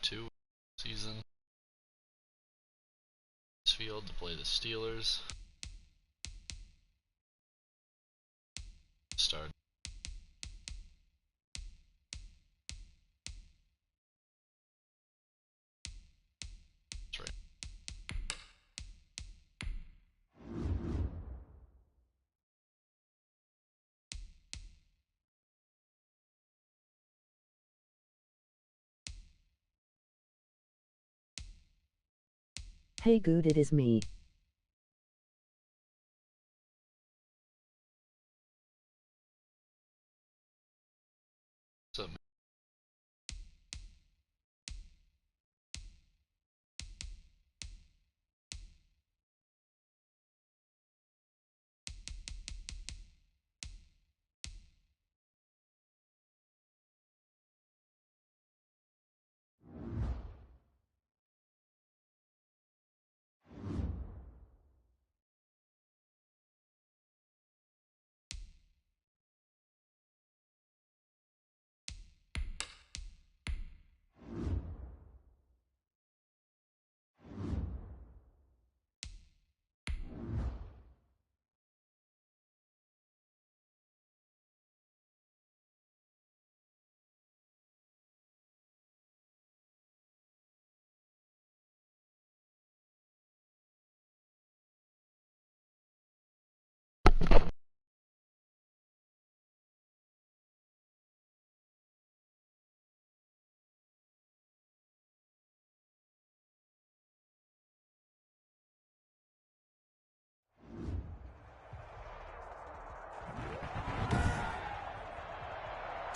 2 season. Field to play the Steelers. Start. That's right. Hey Good, it is me. What's up, man?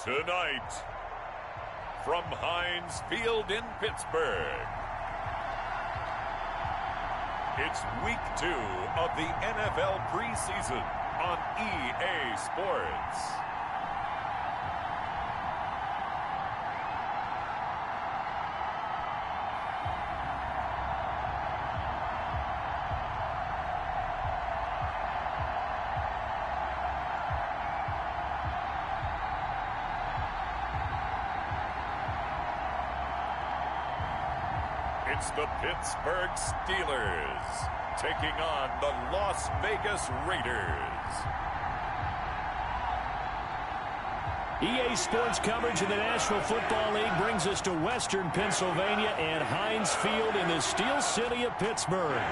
Tonight, from Heinz Field in Pittsburgh, it's week 2 of the NFL preseason on EA Sports. It's the Pittsburgh Steelers taking on the Las Vegas Raiders. EA Sports coverage of the National Football League brings us to Western Pennsylvania and Heinz Field in the Steel City of Pittsburgh.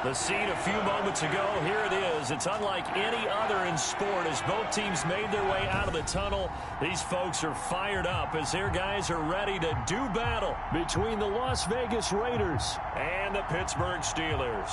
The scene a few moments ago, here it is. It's unlike any other in sport as both teams made their way out of the tunnel. These folks are fired up as their guys are ready to do battle between the Las Vegas Raiders and the Pittsburgh Steelers.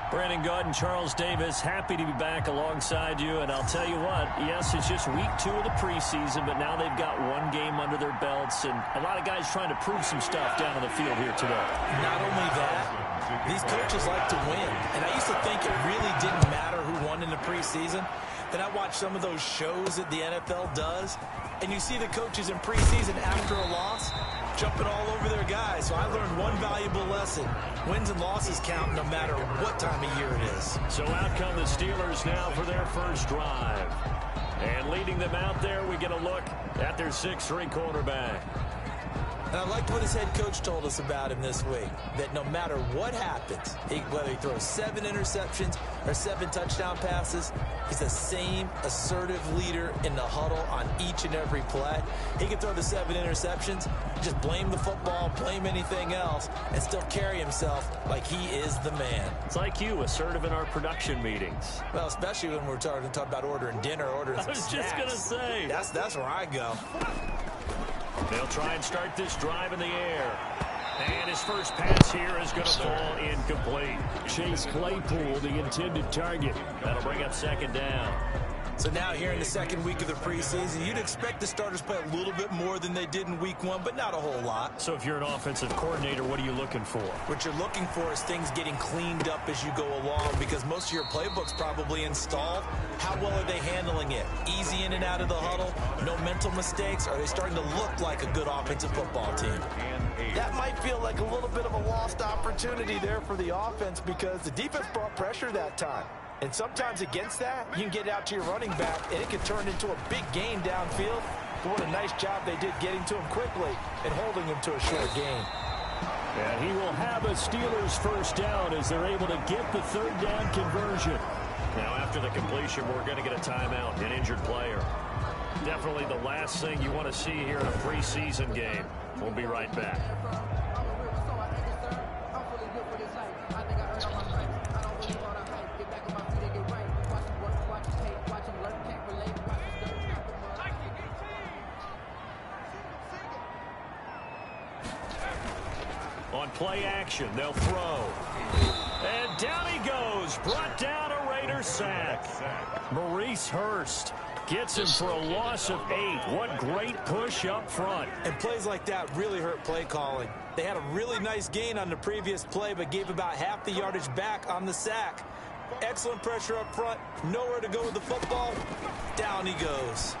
Brandon Gaud and Charles Davis, happy to be back alongside you. And I'll tell you what, yes, it's just week 2 of the preseason, but now they've got one game under their belts. And a lot of guys trying to prove some stuff down on the field here today. Not only that, these coaches like to win. And I used to think it really didn't matter who won in the preseason. Then I watch some of those shows that the NFL does, and you see the coaches in preseason after a loss jumping all over their guys. So I learned one valuable lesson. Wins and losses count no matter what time of year it is. So out come the Steelers now for their first drive. And leading them out there, we get a look at their 6'3" quarterback. And I liked what his head coach told us about him this week, that no matter what happens, whether he throws 7 interceptions or 7 touchdown passes, he's the same assertive leader in the huddle on each and every play. He can throw the 7 interceptions, just blame the football, blame anything else, and still carry himself like he is the man. It's like you, assertive in our production meetings. Well, especially when we're talking about ordering dinner, ordering some snacks. I was just going to say. That's where I go. They'll try and start this drive in the air. And his first pass here is going to fall incomplete. Chase Claypool, the intended target. That'll bring up second down. So now here in the second week of the preseason, you'd expect the starters play a little bit more than they did in week 1, but not a whole lot. So if you're an offensive coordinator, what are you looking for? What you're looking for is things getting cleaned up as you go along, because most of your playbook's probably installed. How well are they handling it? Easy in and out of the huddle? No mental mistakes? Are they starting to look like a good offensive football team? That might feel like a little bit of a lost opportunity there for the offense because the defense brought pressure that time. And sometimes against that, you can get out to your running back, and it can turn into a big gain downfield. But what a nice job they did getting to him quickly and holding him to a short gain. And he will have a Steelers first down as they're able to get the third down conversion. Now, after the completion, we're going to get a timeout, an injured player. Definitely the last thing you want to see here in a preseason game. We'll be right back. On play action, they'll throw. And down he goes. Brought down a Raider sack. Maurice Hurst gets him for a loss of 8. What great push up front. And plays like that really hurt play calling. They had a really nice gain on the previous play, but gave about half the yardage back on the sack. Excellent pressure up front. Nowhere to go with the football. Down he goes.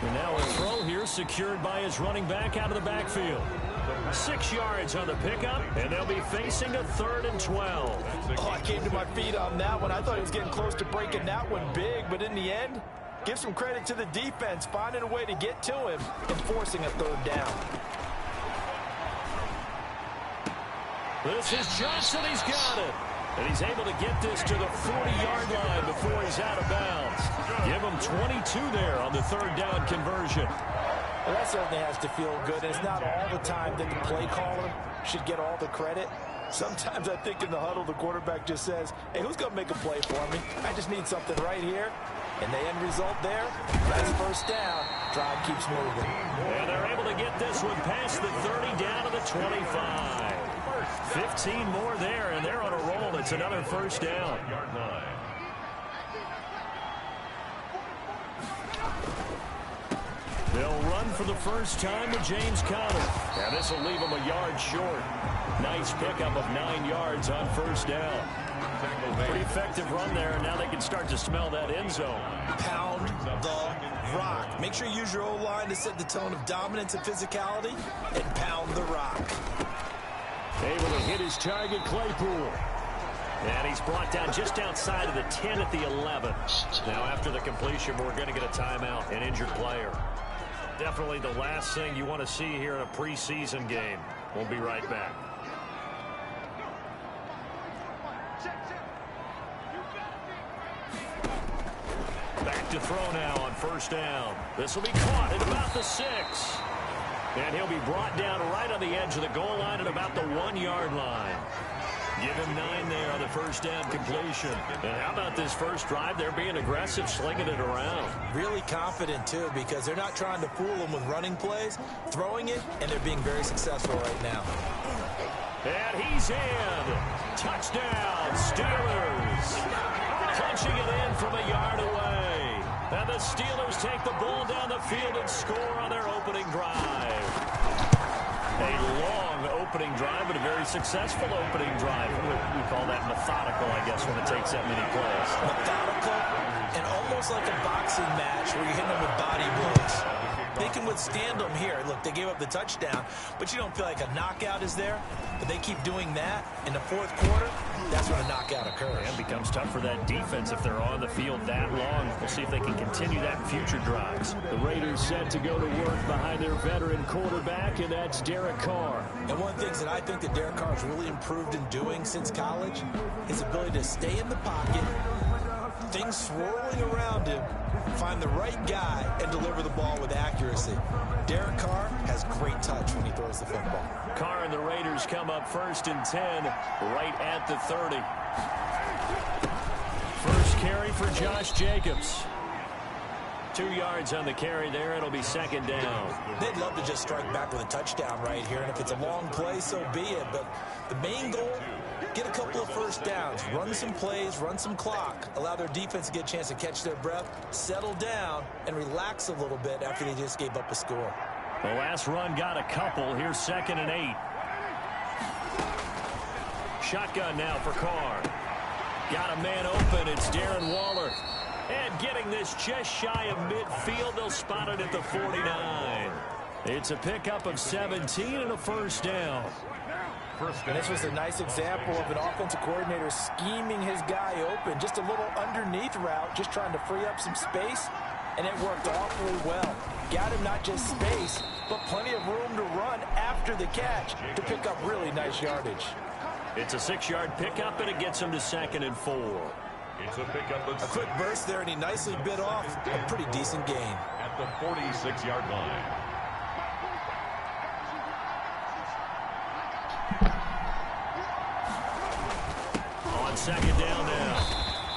And now a throw here secured by his running back out of the backfield. 6 yards on the pickup, and they'll be facing a 3rd and 12. Oh, I came to my feet on that one. I thought he was getting close to breaking that one big, but in the end, give some credit to the defense, finding a way to get to him and forcing a 3rd down. This is Johnson. He's got it. And he's able to get this to the 40-yard line before he's out of bounds. Give him 22 there on the 3rd down conversion. Well, that certainly has to feel good. And it's not all the time that the play caller should get all the credit. Sometimes I think in the huddle, the quarterback just says, hey, who's going to make a play for me? I just need something right here. And the end result there, nice first down. Drive keeps moving. And they're able to get this one past the 30 down to the 25. 15 more there, and they're on a roll. It's another first down. They'll run for the first time with James Conner. And this will leave him a yard short. Nice pickup of 9 yards on first down. Pretty effective run there, and now they can start to smell that end zone. Pound the rock. Make sure you use your O-line to set the tone of dominance and physicality, and pound the rock. Able to hit his target, Claypool. And he's brought down just outside of the 10 at the 11. Now after the completion, we're going to get a timeout, an injured player. Definitely the last thing you want to see here in a preseason game. We'll be right back. Back to throw now on first down. This will be caught at about the 6. And he'll be brought down right on the edge of the goal line at about the 1-yard line. Give him 9 there on the first down completion. And how about this first drive? They're being aggressive, slinging it around. Really confident, too, because they're not trying to fool them with running plays, throwing it, and they're being very successful right now. And he's in. Touchdown, Steelers. Punching it in from a yard away. And the Steelers take the ball down the field and score on their opening drive. A long opening drive, but a very successful opening drive. We call that methodical, I guess, when it takes that many plays. Methodical and almost like a boxing match where you're hitting them with body blows. They can withstand them here. Look, they gave up the touchdown, but you don't feel like a knockout is there. But they keep doing that in the 4th quarter. That's when a knockout occurs. And it becomes tough for that defense if they're on the field that long. We'll see if they can continue that in future drives. The Raiders set to go to work behind their veteran quarterback, and that's Derek Carr. And one of the things that I think that Derek Carr has really improved in doing since college, his ability to stay in the pocket, things swirling around him, find the right guy, and deliver the ball with accuracy. Derek Carr has great touch when he throws the football. Carr and the Raiders come up 1st and 10, right at the 30. First carry for Josh Jacobs. 2 yards on the carry there. It'll be 2nd down. They'd love to just strike back with a touchdown right here, and if it's a long play, so be it. But the main goal, get a couple of first downs, run some plays, run some clock, allow their defense to get a chance to catch their breath, settle down, and relax a little bit after they just gave up a score. The last run got a couple. Here's 2nd and 8. Shotgun now for Carr. Got a man open. It's Darren Waller. And getting this just shy of midfield, they'll spot it at the 49. It's a pickup of 17 and a first down. first And down. this was a nice example of an offensive coordinator scheming his guy open. Just a little underneath route, just trying to free up some space, and it worked awfully well. Got him not just space, but plenty of room to run after the catch to pick up really nice yardage. It's a 6-yard pickup, and it gets him to 2nd and 4. It's a pickup of A quick burst there, and he nicely bit off a pretty decent gain. at the 46-yard line. On 2nd down now,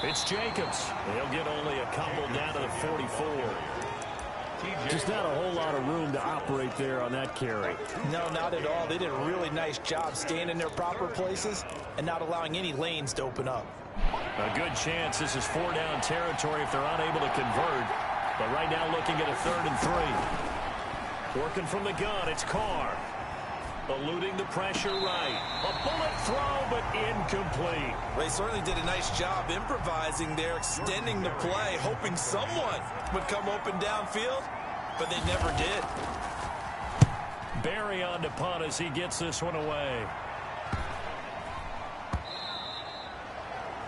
it's Jacobs. He'll get only a couple down to the 44. Just not a whole lot of room to operate there on that carry. No, not at all. They did a really nice job staying in their proper places and not allowing any lanes to open up. A good chance this is 4-down territory if they're unable to convert. But right now looking at a 3rd and 3. Working from the gun, it's Carr. Eluding the pressure right. A bullet throw, but incomplete. They certainly did a nice job improvising there, extending the play, hoping someone would come open downfield, but they never did. Barry on to punt as he gets this one away.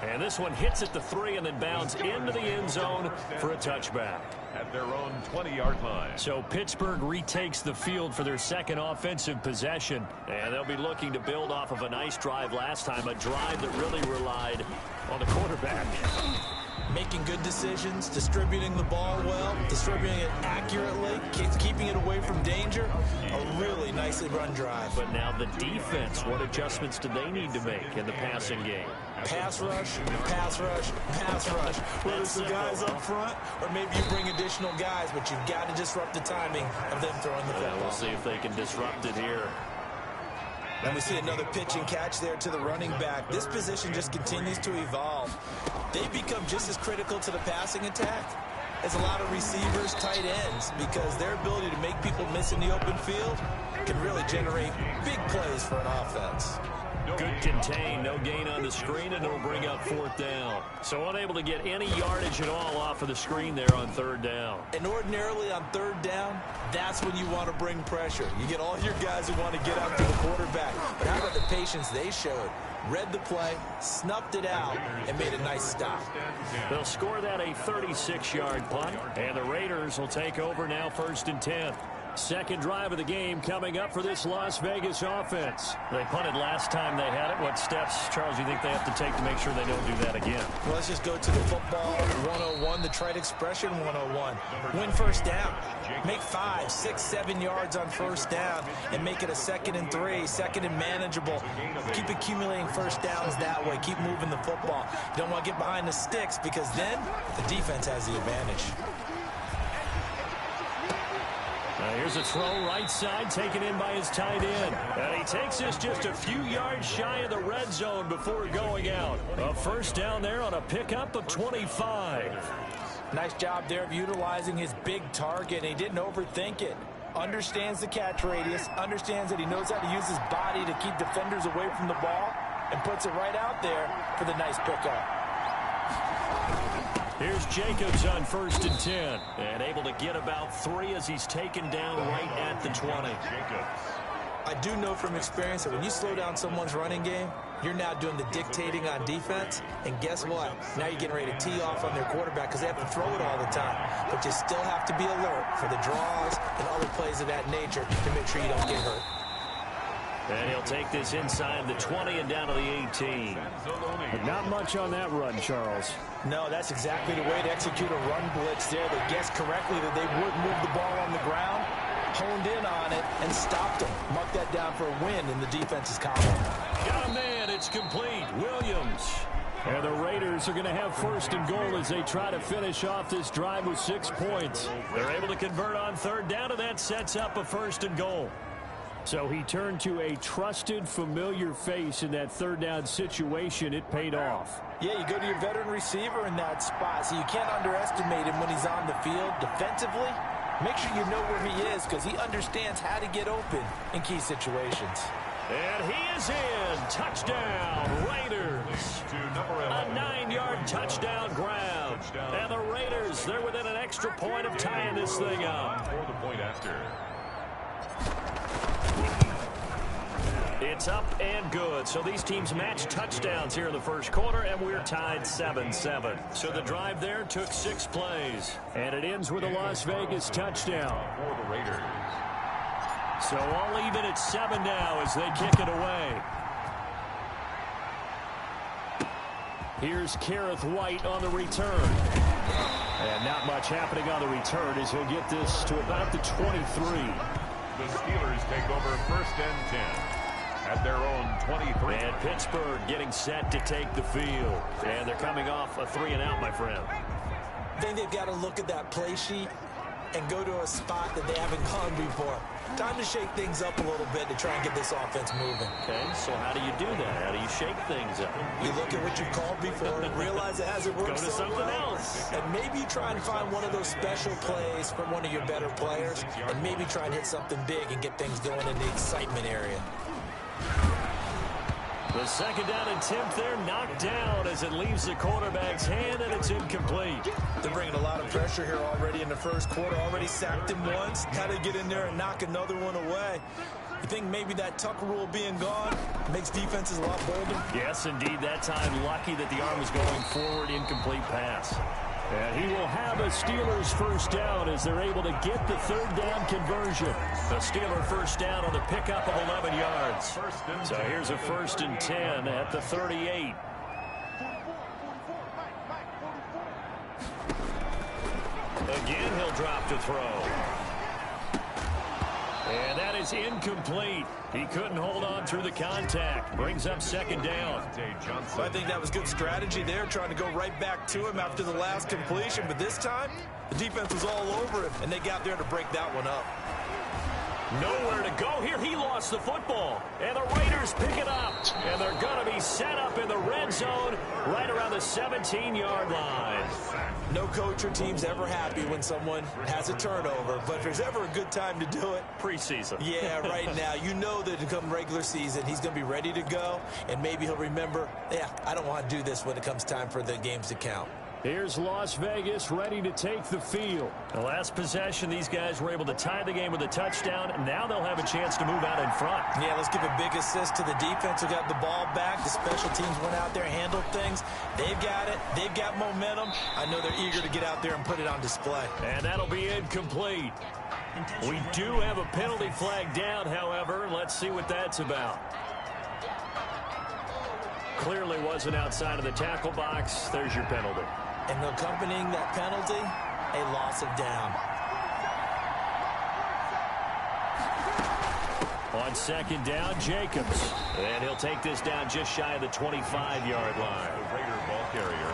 And this one hits at the 3 and then bounds into the end zone for a touchback. At their own 20-yard line. So Pittsburgh retakes the field for their second offensive possession. And they'll be looking to build off of a nice drive last time, a drive that really relied on the quarterback. Making good decisions, distributing the ball well, distributing it accurately, keeping it away from danger. A really nicely run drive. But now the defense, what adjustments do they need to make in the passing game? Pass rush, pass rush, pass rush. Whether it's the guys up front or maybe you bring additional guys, but you've got to disrupt the timing of them throwing the football. We'll see if they can disrupt it here. And we see another pitch and catch there to the running back. This position just continues to evolve. They become just as critical to the passing attack as a lot of receivers, tight ends, because their ability to make people miss in the open field can really generate big plays for an offense. Good contain, no gain on the screen, and it'll bring up 4th down. So unable to get any yardage at all off of the screen there on 3rd down. And ordinarily on 3rd down, that's when you want to bring pressure. You get all your guys who want to get out to the quarterback. But how about the patience they showed? Read the play, snuffed it out, and made a nice stop. They'll score that a 36-yard punt, and the Raiders will take over now 1st and 10. Second drive of the game coming up for this Las Vegas offense. They punted last time they had it. What steps, Charles, do you think they have to take to make sure they don't do that again? Well, let's just go to the football 101, the trite expression 101. Win 1st down. Make 5, 6, 7 yards on 1st down and make it a 2nd and 3, 2nd and manageable. Keep accumulating 1st downs that way. Keep moving the football. You don't want to get behind the sticks because then the defense has the advantage. Here's a throw right side taken in by his tight end. And he takes this just a few yards shy of the red zone before going out. A 1st down there on a pickup of 25. Nice job there of utilizing his big target. He didn't overthink it. Understands the catch radius. Understands that he knows how to use his body to keep defenders away from the ball. And puts it right out there for the nice pickup. Here's Jacobs on 1st and 10. And able to get about 3 as he's taken down right at the 20. I do know from experience that when you slow down someone's running game, you're now doing the dictating on defense. And guess what? Now you're getting ready to tee off on their quarterback because they have to throw it all the time. But you still have to be alert for the draws and other plays of that nature to make sure you don't get hurt. And he'll take this inside the 20 and down to the 18. But not much on that run, Charles. No, that's exactly the way to execute a run blitz there. They guessed correctly that they would move the ball on the ground, honed in on it, and stopped them. Mark that down for a win in the defense's column. Got a man. It's complete. Williams. And the Raiders are going to have 1st and goal as they try to finish off this drive with 6 points. They're able to convert on 3rd down, and that sets up a 1st and goal. So he turned to a trusted, familiar face in that 3rd down situation. It paid off. Yeah, you go to your veteran receiver in that spot, so you can't underestimate him when he's on the field defensively. Make sure you know where he is because he understands how to get open in key situations. And he is in. Touchdown, Raiders. A 9-yard touchdown grab. And the Raiders, they're within an extra point of tying this thing up. For the point after. It's up and good. So these teams match touchdowns here in the first quarter, and we're tied 7-7. So the drive there took 6 plays, and it ends with a Las Vegas touchdown. For the Raiders. So all even at 7 now as they kick it away. Here's Kareth White on the return. And not much happening on the return as he'll get this to about the 23. The Steelers take over 1st and 10 at their own 23. And Pittsburgh getting set to take the field. And they're coming off a 3-and-out, my friend. I think they've got to look at that play sheet and go to a spot that they haven't gone before. Time to shake things up a little bit to try and get this offense moving. Okay, so how do you do that? How do you shake things up? You look at what you've called before and realize it hasn't worked Go to so something well. else. And maybe try and find one of those special plays from one of your better players, and maybe try and hit something big and get things going in the excitement area. The 2nd down attempt there knocked down as it leaves the quarterback's hand, and it's incomplete. They're bringing a lot of pressure here already in the first quarter. Already sacked him once. Got to get in there and knock another one away. You think maybe that Tucker rule being gone makes defenses a lot bolder? Yes, indeed. That time lucky that the arm was going forward. Incomplete pass. And he will have a Steelers first down as they're able to get the 3rd down conversion. The Steeler first down on the pickup of 11 yards. So here's a 1st and 10 at the 38. Again, he'll drop to throw. And that is incomplete. He couldn't hold on through the contact. Brings up 2nd down. So I think that was good strategy there, trying to go right back to him after the last completion. But this time, the defense was all over him, and they got there to break that one up. Nowhere to go here. He lost the football. And the Raiders pick it up. And they're going to be set up in the red zone right around the 17-yard line. No coach or team's ever happy when someone has a turnover, but if there's ever a good time to do it, Preseason. yeah, right now. You know that to come regular season, he's going to be ready to go, and maybe he'll remember, yeah, I don't want to do this when it comes time for the games to count. Here's Las Vegas ready to take the field. The last possession, these guys were able to tie the game with a touchdown. Now they'll have a chance to move out in front. Yeah, let's give a big assist to the defense who got the ball back. The special teams went out there, handled things. They've got it. They've got momentum. I know they're eager to get out there and put it on display. And that'll be incomplete. We do have a penalty flag down, however. Let's see what that's about. Clearly wasn't outside of the tackle box. There's your penalty. And accompanying that penalty, a loss of down. On 2nd down, Jacobs. And he'll take this down just shy of the 25-yard line. The Raider ball carrier,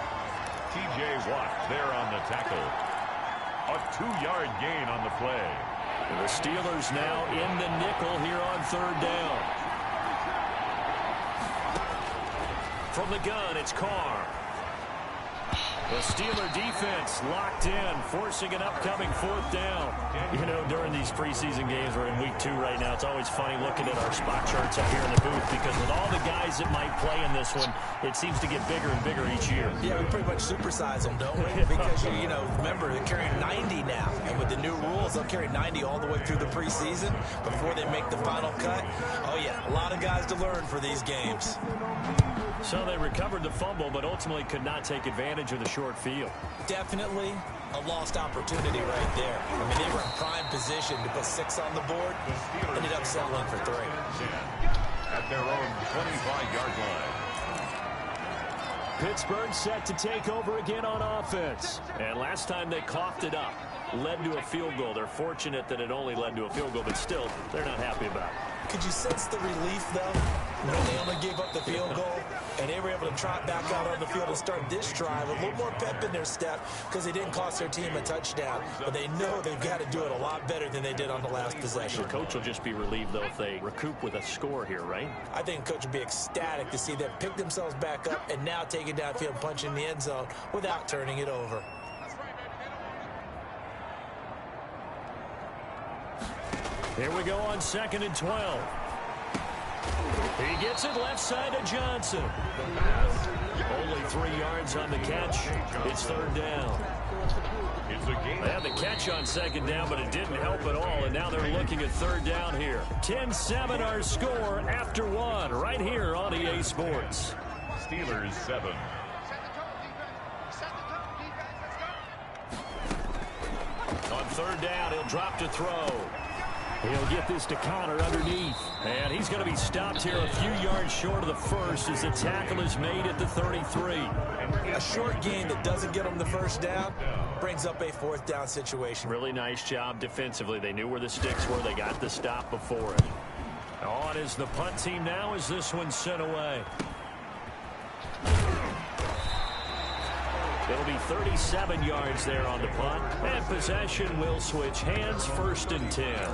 T.J. Watt, there on the tackle. A 2-yard gain on the play. And the Steelers now in the nickel here on 3rd down. From the gun, it's Carr. The Steeler defense locked in, forcing an upcoming 4th down. You know, during these preseason games, we're in week 2 right now, it's always funny looking at our spot charts up here in the booth because with all the guys that might play in this one, it seems to get bigger and bigger each year. Yeah, we pretty much supersize them, don't we? Because, you know, remember, they're carrying 90 now. And with the new rules, they'll carry 90 all the way through the preseason before they make the final cut. Oh, yeah, a lot of guys to learn for these games. So they recovered the fumble, but ultimately could not take advantage of the short field. Definitely a lost opportunity right there. I mean, they were in prime position to put 6 on the board. Ended up settling for 3. At their own 25-yard line. Pittsburgh set to take over again on offense. And last time they coughed it up, led to a field goal. They're fortunate that it only led to a field goal, but still, they're not happy about it. Could you sense the relief, though, when they only gave up the field goal and they were able to trot back out on the field and start this drive with a little more pep in their step because they didn't cost their team a touchdown, but they know they've got to do it a lot better than they did on the last possession. The coach will just be relieved, though, if they recoup with a score here, right? I think the coach would be ecstatic to see them pick themselves back up and now take it downfield, punch in the end zone without turning it over. Here we go on 2nd and 12. He gets it left side to Johnson. Only 3 yards on the catch. It's third down. They had the catch on second down, but it didn't help at all, and now they're looking at third down here. 10-7 our score after 1 right here on EA Sports. Steelers 7. On third down, he'll drop to throw. He'll get this to Connor underneath. And he's going to be stopped here a few yards short of the first as the tackle is made at the 33. A short gain that doesn't get them the first down brings up a 4th down situation. Really nice job defensively. They knew where the sticks were. They got the stop before it. On is the punt team now as this one's sent away. It'll be 37 yards there on the punt. And possession will switch hands, 1st and 10.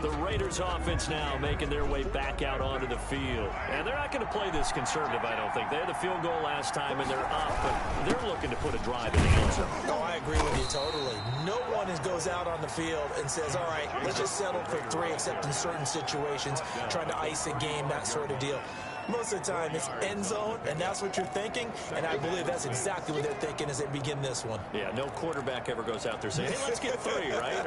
The Raiders offense now making their way back out onto the field. And they're not going to play this conservative, I don't think. They had the field goal last time, and they're up, but they're looking to put a drive in the end zone. Oh, I agree with you totally. No one goes out on the field and says, all right, let's just settle for 3, except in certain situations, trying to ice a game, that sort of deal. Most of the time, it's end zone, and that's what you're thinking, and I believe that's exactly what they're thinking as they begin this one. Yeah, no quarterback ever goes out there saying, hey, let's get 3, right?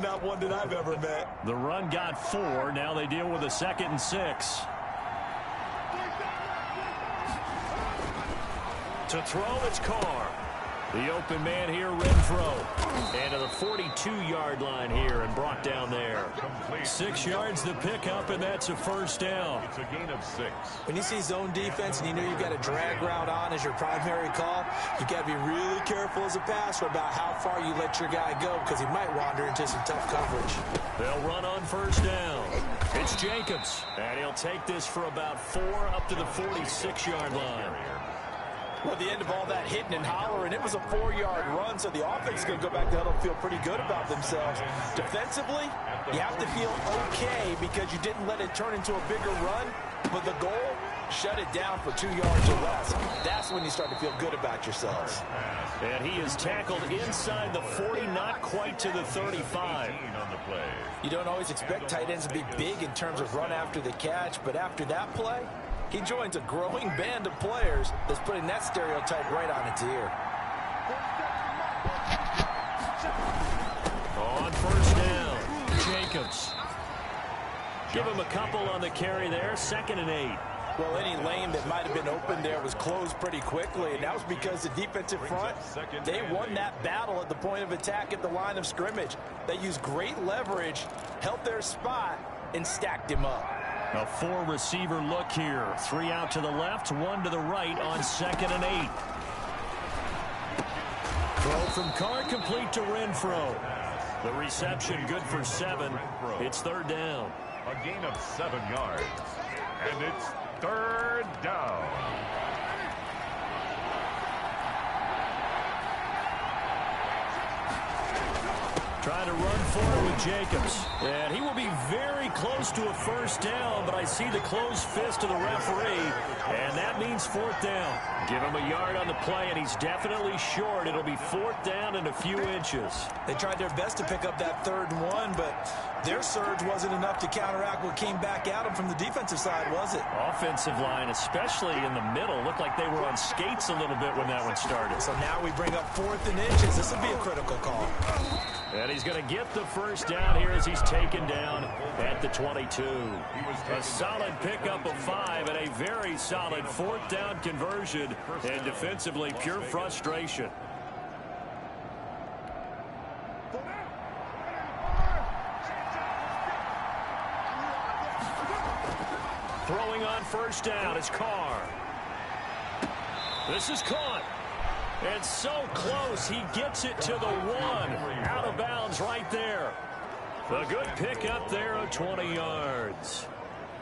Not one that I've ever met. The run got 4. Now they deal with a 2nd and 6. To throw, it's Carr. The open man here, Renfro. And to the 42-yard line here and brought down there. 6 yards the pickup, and that's a 1st down. It's a gain of 6. When you see zone defense and you know you've got a drag route on as your primary call, you got to be really careful as a passer about how far you let your guy go because he might wander into some tough coverage. They'll run on 1st down. It's Jacobs, and he'll take this for about 4 up to the 46-yard line. Well, at the end of all that hitting and hollering, it was a 4-yard run, so the offense is going to go back to huddle and feel pretty good about themselves. Defensively, you have to feel okay because you didn't let it turn into a bigger run, but the goal, shut it down for 2 yards or less. That's when you start to feel good about yourselves. And he is tackled inside the 40, not quite to the 35. You don't always expect tight ends to be big in terms of run after the catch, but after that play, he joins a growing band of players that's putting that stereotype right on its ear. On 1st down, Jacobs. Give him a couple on the carry there, 2nd and 8. Well, any lane that might have been open there was closed pretty quickly, and that was because the defensive front, they won that battle at the point of attack at the line of scrimmage. They used great leverage, held their spot, and stacked him up. A 4-receiver look here. 3 out to the left, 1 to the right on 2nd and 8. Throw from Carr complete to Renfro. The reception good for 7. It's 3rd down. A gain of 7 yards. And it's 3rd down. Trying to run forward with Jacobs. And he will be very close to a 1st down, but I see the closed fist of the referee, and that means 4th down. Give him a yard on the play, and he's definitely short. It'll be 4th down and a few inches. They tried their best to pick up that 3rd and 1, but their surge wasn't enough to counteract what came back at them from the defensive side, was it? Offensive line, especially in the middle, looked like they were on skates a little bit when that one started. So now we bring up 4th and inches. This will be a critical call. And he's going to get the 1st down here as he's taken down at the 22. A solid pickup of 5 and a very solid 4th down conversion. And defensively, pure frustration. Throwing on 1st down is Carr. This is caught. And so close, he gets it to the 1. Out of bounds right there. A good pickup there of 20 yards.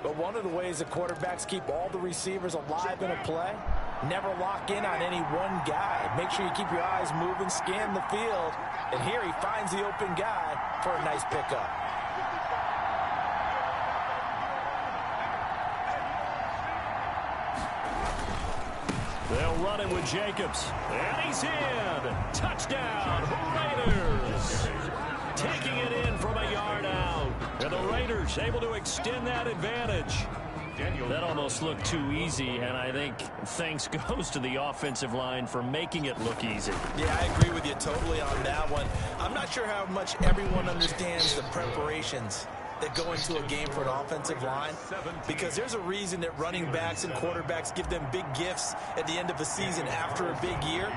But one of the ways the quarterbacks keep all the receivers alive in a play, never lock in on any one guy. Make sure you keep your eyes moving, scan the field. And here he finds the open guy for a nice pickup. They'll run it with Jacobs. And he's in. Touchdown, Raiders. Taking it in from a yard out. And the Raiders able to extend that advantage. That almost looked too easy, and I think thanks goes to the offensive line for making it look easy. Yeah, I agree with you totally on that one. I'm not sure how much everyone understands the preparations that go into a game for an offensive line, because there's a reason that running backs and quarterbacks give them big gifts at the end of a season after a big year.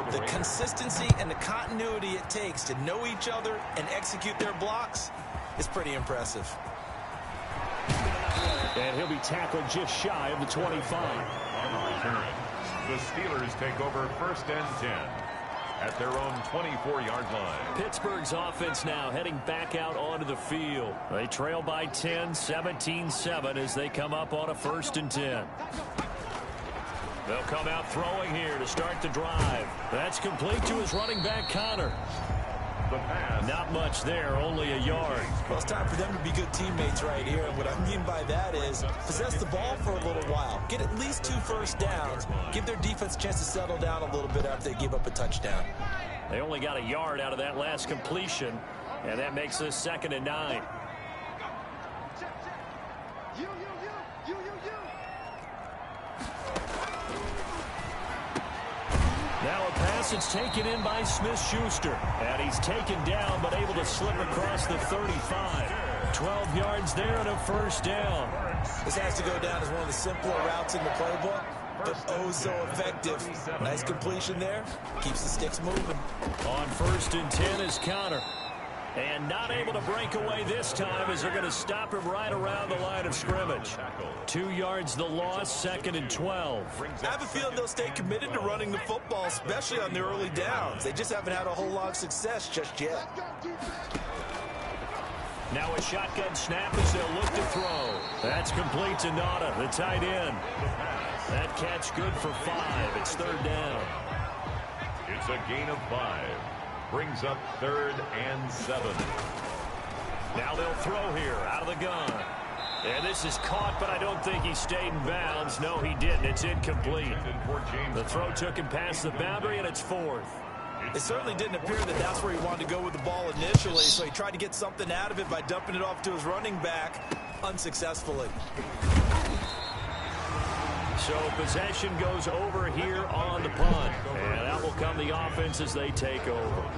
The consistency and the continuity it takes to know each other and execute their blocks is pretty impressive. And he'll be tackled just shy of the 25. On return, the Steelers take over 1st and 10 at their own 24-yard line. Pittsburgh's offense now heading back out onto the field. They trail by 10, 17-7 as they come up on a 1st and 10. They'll come out throwing here to start the drive. That's complete to his running back, Connor. The pass. Not much there, only a yard. Well, it's time for them to be good teammates right here. And what I mean by that is possess the ball for a little while. Get at least 2 first downs. Give their defense a chance to settle down a little bit after they give up a touchdown. They only got a yard out of that last completion, and that makes this 2nd and 9. Now a pass that's taken in by Smith-Schuster. And he's taken down but able to slip across the 35. 12 yards there and a 1st down. This has to go down as one of the simpler routes in the playbook, but oh so effective. Nice completion there. Keeps the sticks moving. On 1st and 10 is Connor. And not able to break away this time as they're going to stop him right around the line of scrimmage. 2 yards the loss, 2nd and 12. I have a feeling they'll stay committed to running the football, especially on their early downs. They just haven't had a whole lot of success just yet. Now a shotgun snap as they'll look to throw. That's complete to Nauta, the tight end. That catch good for 5. It's 3rd down. It's a gain of 5. Brings up 3rd and 7. Now they'll throw here out of the gun. And this is caught, but I don't think he stayed in bounds. No, he didn't. It's incomplete. The throw took him past the boundary, and it's 4th. It certainly didn't appear that that's where he wanted to go with the ball initially, so he tried to get something out of it by dumping it off to his running back unsuccessfully. So possession goes over here on the punt. And out will come the offense as they take over.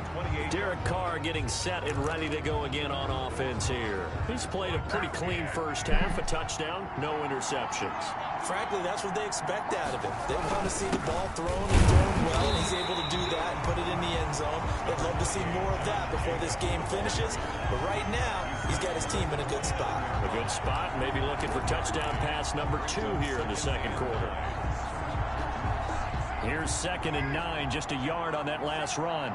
Derek Carr getting set and ready to go again on offense here. He's played a pretty clean first half, a touchdown, no interceptions. Frankly, that's what they expect out of him. They want to see the ball thrown and thrown well, and he's able to do that and put it in the end zone. They'd love to see more of that before this game finishes. But right now, he's got his team in a good spot. A good spot, maybe looking for touchdown pass number 2 here in the 2nd quarter. Here's 2nd and 9, just a yard on that last run.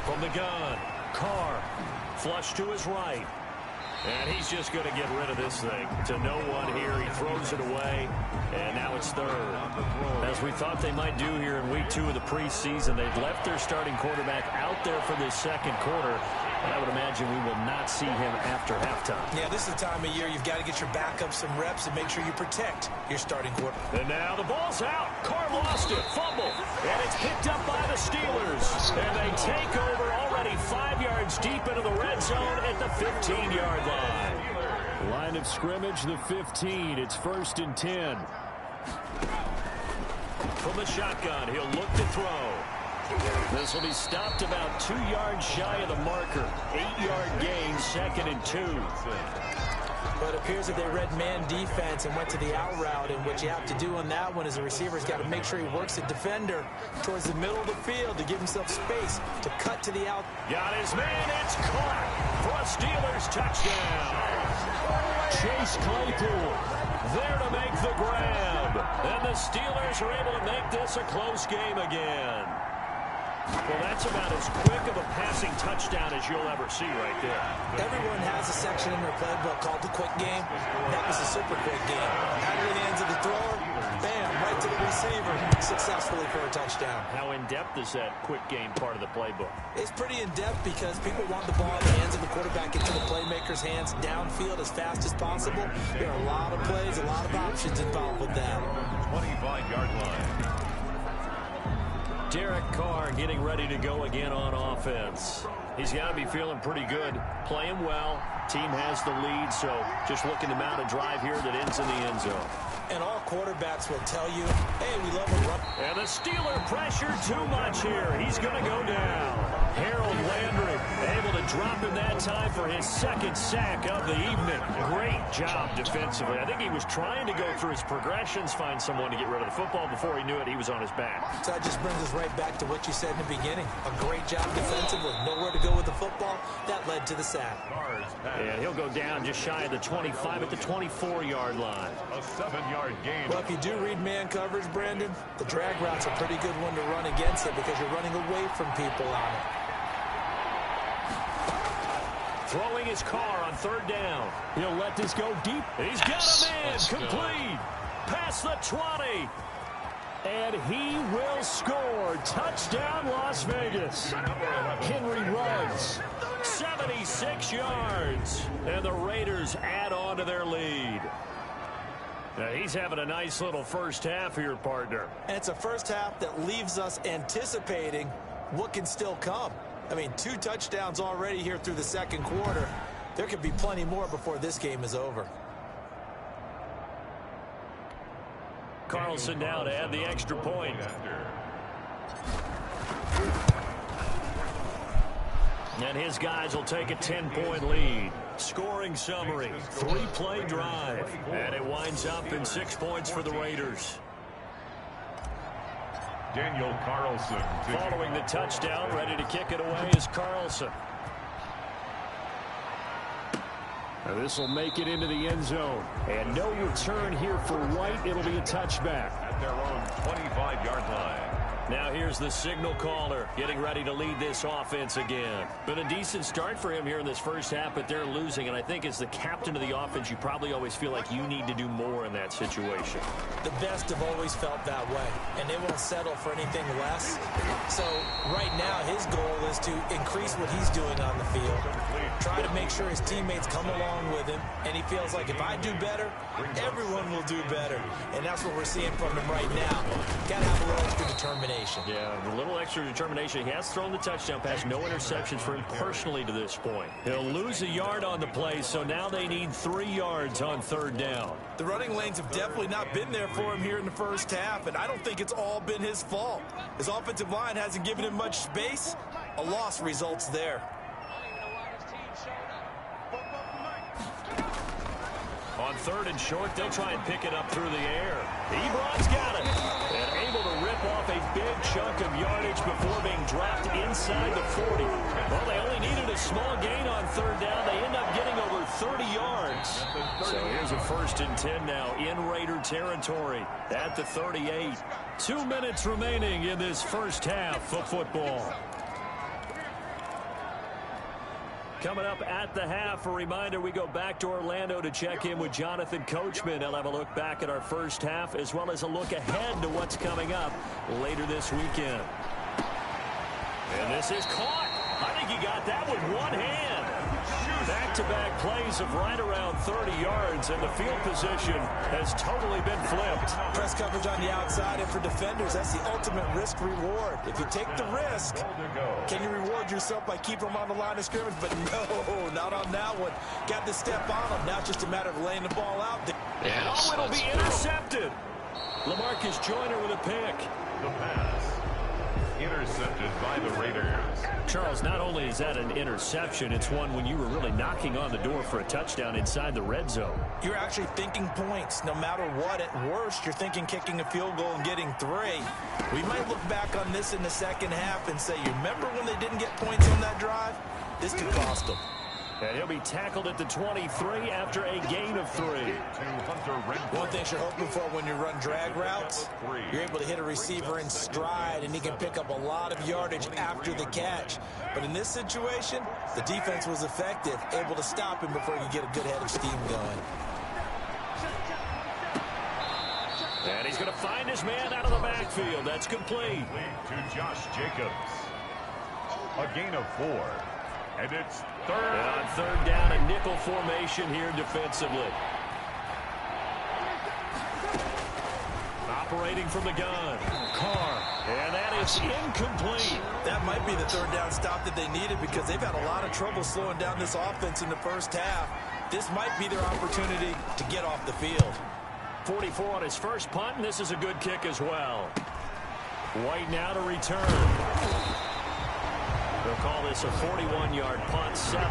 From the gun, Carr, flush to his right. And he's just going to get rid of this thing. To no one here, he throws it away, and now it's 3rd. As we thought they might do here in week 2 of the preseason, they've left their starting quarterback out there for this 2nd quarter. And I would imagine we will not see him after halftime. Yeah, this is the time of year you've got to get your backup some reps and make sure you protect your starting quarterback. And now the ball's out. Carr lost it. Fumble. And it's picked up by the Steelers. And they take over already 5 yards deep into the red zone at the 15-yard line. Line of scrimmage, the 15. It's 1st and 10. From the shotgun, he'll look to throw. This will be stopped about 2 yards shy of the marker. 8-yard gain, 2nd and 2. But it appears that they read man defense and went to the out route, and what you have to do on that one is the receiver's got to make sure he works the defender towards the middle of the field to give himself space to cut to the out. Got his man, it's caught for a Steelers touchdown. Chase Claypool there to make the grab. And the Steelers are able to make this a close game again. Well, that's about as quick of a passing touchdown as you'll ever see right there. Everyone has a section in their playbook called the quick game. That was a super quick game. Out of the hands of the thrower, bam, right to the receiver, successfully for a touchdown. How in-depth is that quick game part of the playbook? It's pretty in-depth because people want the ball in the hands of the quarterback into the playmaker's hands downfield as fast as possible. There are a lot of plays, a lot of options involved with that. 25-yard line. Derek Carr getting ready to go again on offense. He's got to be feeling pretty good. Playing well. Team has the lead, so just looking to mount a drive here that ends in the end zone. And all quarterbacks will tell you, hey, we love a run. And the Steeler pressure too much here. He's going to go down. Harold Landry able to drop him that time for his second sack of the evening. Great job defensively. I think he was trying to go through his progressions, find someone to get rid of the football. Before he knew it, he was on his back. So that just brings us right back to what you said in the beginning. A great job defensively. Nowhere to go with the football. That led to the sack. And he'll go down just shy of the 25 at the 24-yard line. A 7-yard gain. Well, if you do read man coverage, Brandon, the drag route's a pretty good one to run against it because you're running away from people on it. Throwing his car on third down. He'll let this go deep. He's got a man complete. Past the 20. And he will score. Touchdown, Las Vegas. Henry Ruggs, 76 yards. And the Raiders add on to their lead. Now, he's having a nice little first half here, partner. And it's a first half that leaves us anticipating what can still come. I mean, 2 touchdowns already here through the second quarter. There could be plenty more before this game is over. Carlson now to add the extra point. And his guys will take a 10-point lead. Scoring summary, 3-play drive. And it winds up in 6 points for the Raiders. Daniel Carlson. Following the touchdown, ready to kick it away is Carlson. This will make it into the end zone. And no return here for White. It'll be a touchback. At their own 25-yard line. Now here's the signal caller getting ready to lead this offense again. Been a decent start for him here in this first half, but they're losing. And I think as the captain of the offense, you probably always feel like you need to do more in that situation. The best have always felt that way, and they won't settle for anything less. So right now his goal is to increase what he's doing on the field, try to make sure his teammates come along with him, and he feels like if I do better, everyone will do better. And that's what we're seeing from him right now. Got to have a little extra determination. Yeah, a little extra determination. He has thrown the touchdown pass. No interceptions for him personally to this point. He'll lose a yard on the play, so now they need 3 yards on third down. The running lanes have definitely not been there for him here in the first half, and I don't think it's all been his fault. His offensive line hasn't given him much space. A loss results there. On third and short, they'll try and pick it up through the air. Ebron's got it. And able to rip off a big chunk of yardage before being dropped inside the 40. Well, they only needed a small gain on third down. They end up getting over 30 yards. So here's a 1st and 10 now in Raider territory at the 38. 2 minutes remaining in this first half of football. Coming up at the half, a reminder, we go back to Orlando to check in with Jonathan Coachman. He'll have a look back at our first half as well as a look ahead to what's coming up later this weekend. And this is caught. I think he got that with one hand. Back-to-back plays of right around 30 yards, and the field position has totally been flipped. Press coverage on the outside, and for defenders, that's the ultimate risk-reward. If you take the risk, can you reward yourself by keeping them on the line of scrimmage? But no, not on that one. Got to step on them. Now it's just a matter of laying the ball out there. Oh, it'll be intercepted. LaMarcus Joyner with a pick. The pass. Intercepted by the Raiders. Charles, not only is that an interception, it's one when you were really knocking on the door for a touchdown inside the red zone. You're actually thinking points. No matter what, at worst, you're thinking kicking a field goal and getting 3. We might look back on this in the second half and say, you remember when they didn't get points on that drive? This could cost them. And he'll be tackled at the 23 after a gain of 3. One thing you're hoping for when you run drag routes, you're able to hit a receiver in stride, and he can pick up a lot of yardage after the catch. But in this situation, the defense was effective, able to stop him before you get a good head of steam going. And he's going to find his man out of the backfield. That's complete. To Josh Jacobs. A gain of 4. And it's third. And on third down, a nickel formation here defensively. operating from the gun. Carr. And that is incomplete. That might be the third down stop that they needed because they've had a lot of trouble slowing down this offense in the first half. This might be their opportunity to get off the field. 44 on his first punt, and this is a good kick as well. White now to return. They'll call this a 41-yard punt, 7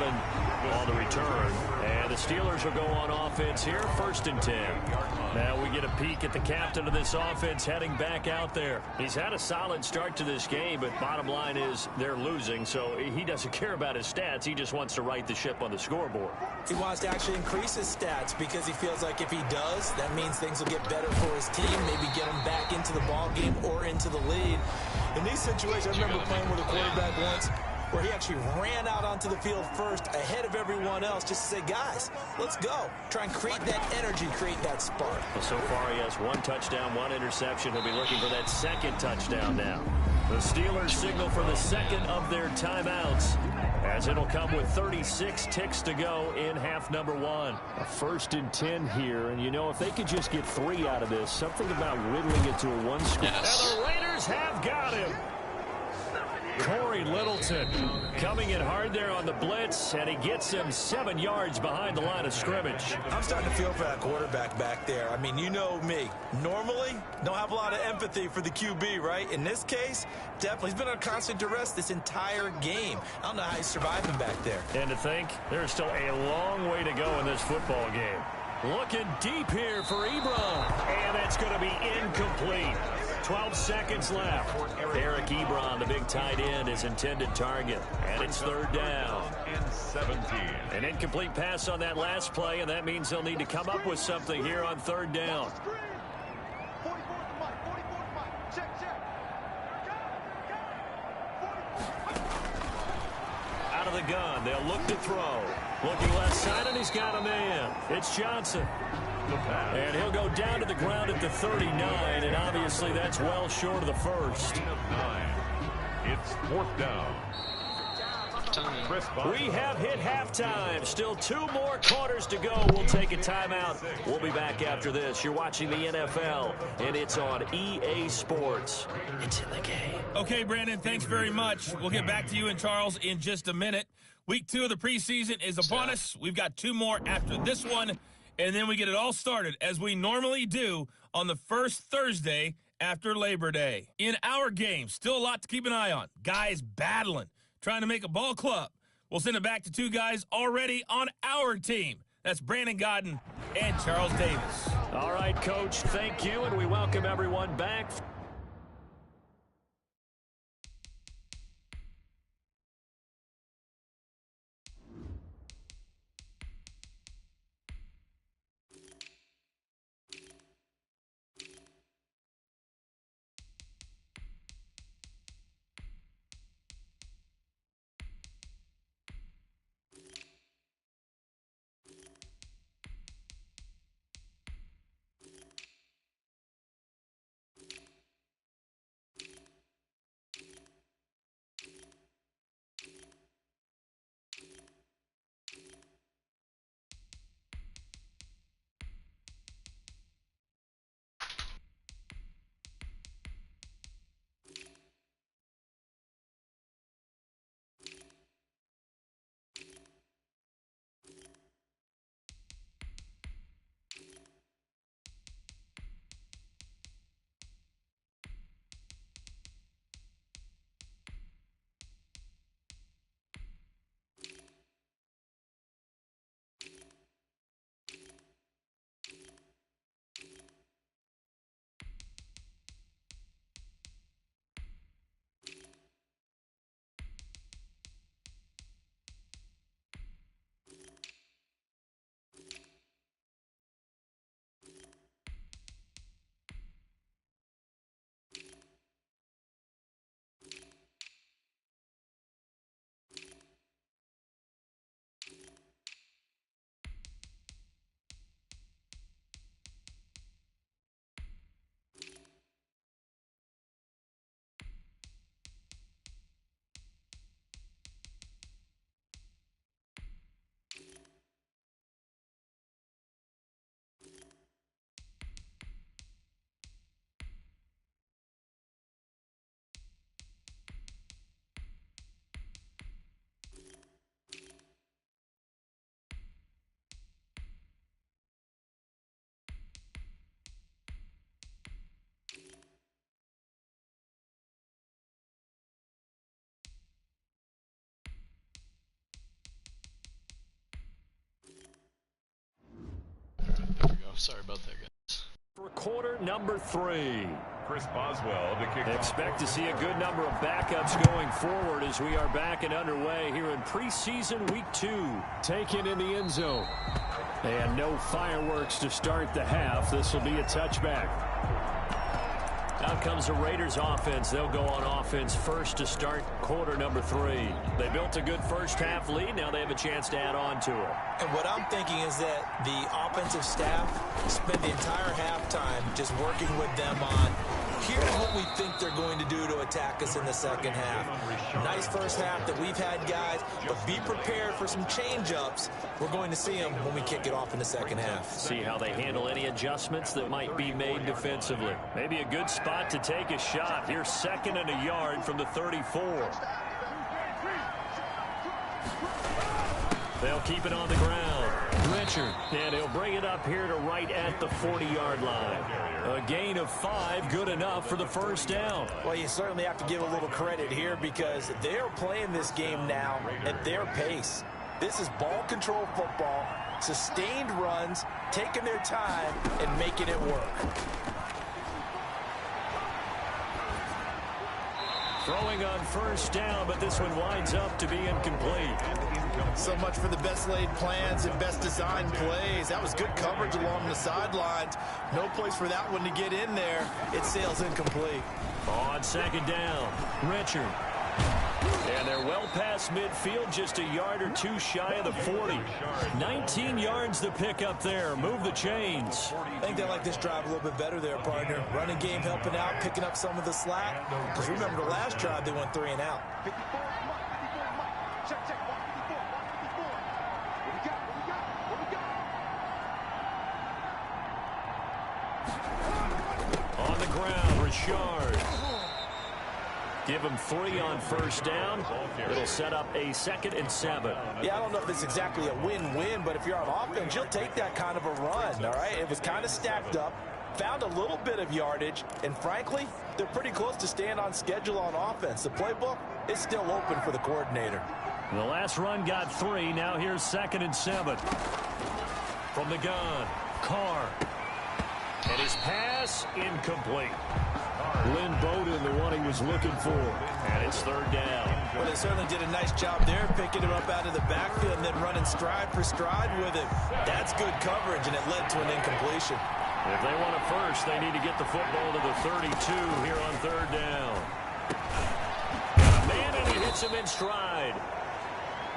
on the return. And the Steelers will go on offense here, 1st and 10. Now we get a peek at the captain of this offense heading back out there. He's had a solid start to this game, but bottom line is they're losing, so he doesn't care about his stats. He just wants to right the ship on the scoreboard. He wants to actually increase his stats because he feels like if he does, that means things will get better for his team, maybe get him back into the ball game or into the lead. In these situations, I remember playing with a quarterback once where he actually ran out onto the field first ahead of everyone else just to say, guys, let's go. Try and create that energy, create that spark. Well, so far he has 1 touchdown, 1 interception. He'll be looking for that 2nd touchdown now. The Steelers signal for the 2nd of their timeouts, as it'll come with 36 ticks to go in half number 1. A 1st and 10 here, and you know, if they could just get 3 out of this, something about whittling it to a 1-score. Yes. And the Raiders have got him. Corey Littleton coming in hard there on the blitz, and he gets him 7 yards behind the line of scrimmage. I'm starting to feel for that quarterback back there. I mean, you know me. Normally, don't have a lot of empathy for the QB, right? In this case, definitely. He's been on constant duress this entire game. I don't know how he's surviving back there. And to think, there's still a long way to go in this football game. Looking deep here for Ebron, and that's going to be incomplete. 12 seconds left. Eric Ebron, the big tight end, his intended target. And it's 3rd down. And 17. An incomplete pass on that last play, and that means they'll need to come up with something here on 3rd down. Out of the gun, they'll look to throw. Looking left side, and he's got a man. It's Johnson. And he'll go down to the ground at the 39, and obviously that's well short of the 1st. It's 4th down. We have hit halftime. Still 2 more quarters to go. We'll take a timeout. We'll be back after this. You're watching the NFL, and it's on EA Sports. It's in the game. Okay, Brandon, thanks very much. We'll get back to you and Charles in just a minute. Week 2 of the preseason is upon us. We've got 2 more after this one. And then we get it all started, as we normally do, on the first Thursday after Labor Day. In our game, still a lot to keep an eye on. Guys battling, trying to make a ball club. We'll send it back to 2 guys already on our team. That's Brandon Godden and Charles Davis. All right, Coach, thank you, and we welcome everyone back. sorry about that, guys. For quarter number 3. Chris Boswell to kick off. Expect to see a good number of backups going forward as we are back and underway here in preseason week 2. Taken in the end zone. And no fireworks to start the half. This will be a touchback. Out comes the Raiders offense. They'll go on offense first to start quarter number 3. They built a good first half lead. Now they have a chance to add on to it. And what I'm thinking is that the offensive staff spend the entire halftime just working with them on, here's what we think they're going to do to attack us in the second half. Nice first half that we've had, guys, but be prepared for some change-ups. We're going to see them when we kick it off in the second half. See how they handle any adjustments that might be made defensively. Maybe a good spot to take a shot. Here's 2nd and a yard from the 34. They'll keep it on the ground. Richard, and he'll bring it up here to right at the 40-yard line. A gain of 5, good enough for the first down. Well, you certainly have to give a little credit here because they're playing this game now at their pace. This is ball control football, sustained runs, taking their time, and making it work. Throwing on first down, but this one winds up to be incomplete. So much for the best laid plans and best designed plays. That was good coverage along the sidelines. No place for that one to get in there. It sails incomplete. On 2nd down, Richard. And they're well past midfield, just a yard or 2 shy of the 40. 19 yards to pick up there. Move the chains. I think they like this drive a little bit better there, partner. Running game helping out, picking up some of the slack. Because remember the last drive, they went 3 and out. On the ground, Richard. Give him 3 on first down. It'll set up a 2nd and 7. Yeah, I don't know if it's exactly a win-win, but if you're on offense, you'll take that kind of a run, all right? It was kind of stacked up, found a little bit of yardage, and frankly, they're pretty close to staying on schedule on offense. The playbook is still open for the coordinator. The last run got 3. Now here's 2nd and 7. From the gun, Carr. And his pass, incomplete. Lynn Bowden, the one he was looking for. And it's 3rd down. Well, they certainly did a nice job there, picking him up out of the backfield and then running stride for stride with it. That's good coverage, and it led to an incompletion. If they want it first, they need to get the football to the 32 here on 3rd down. Man, and he hits him in stride.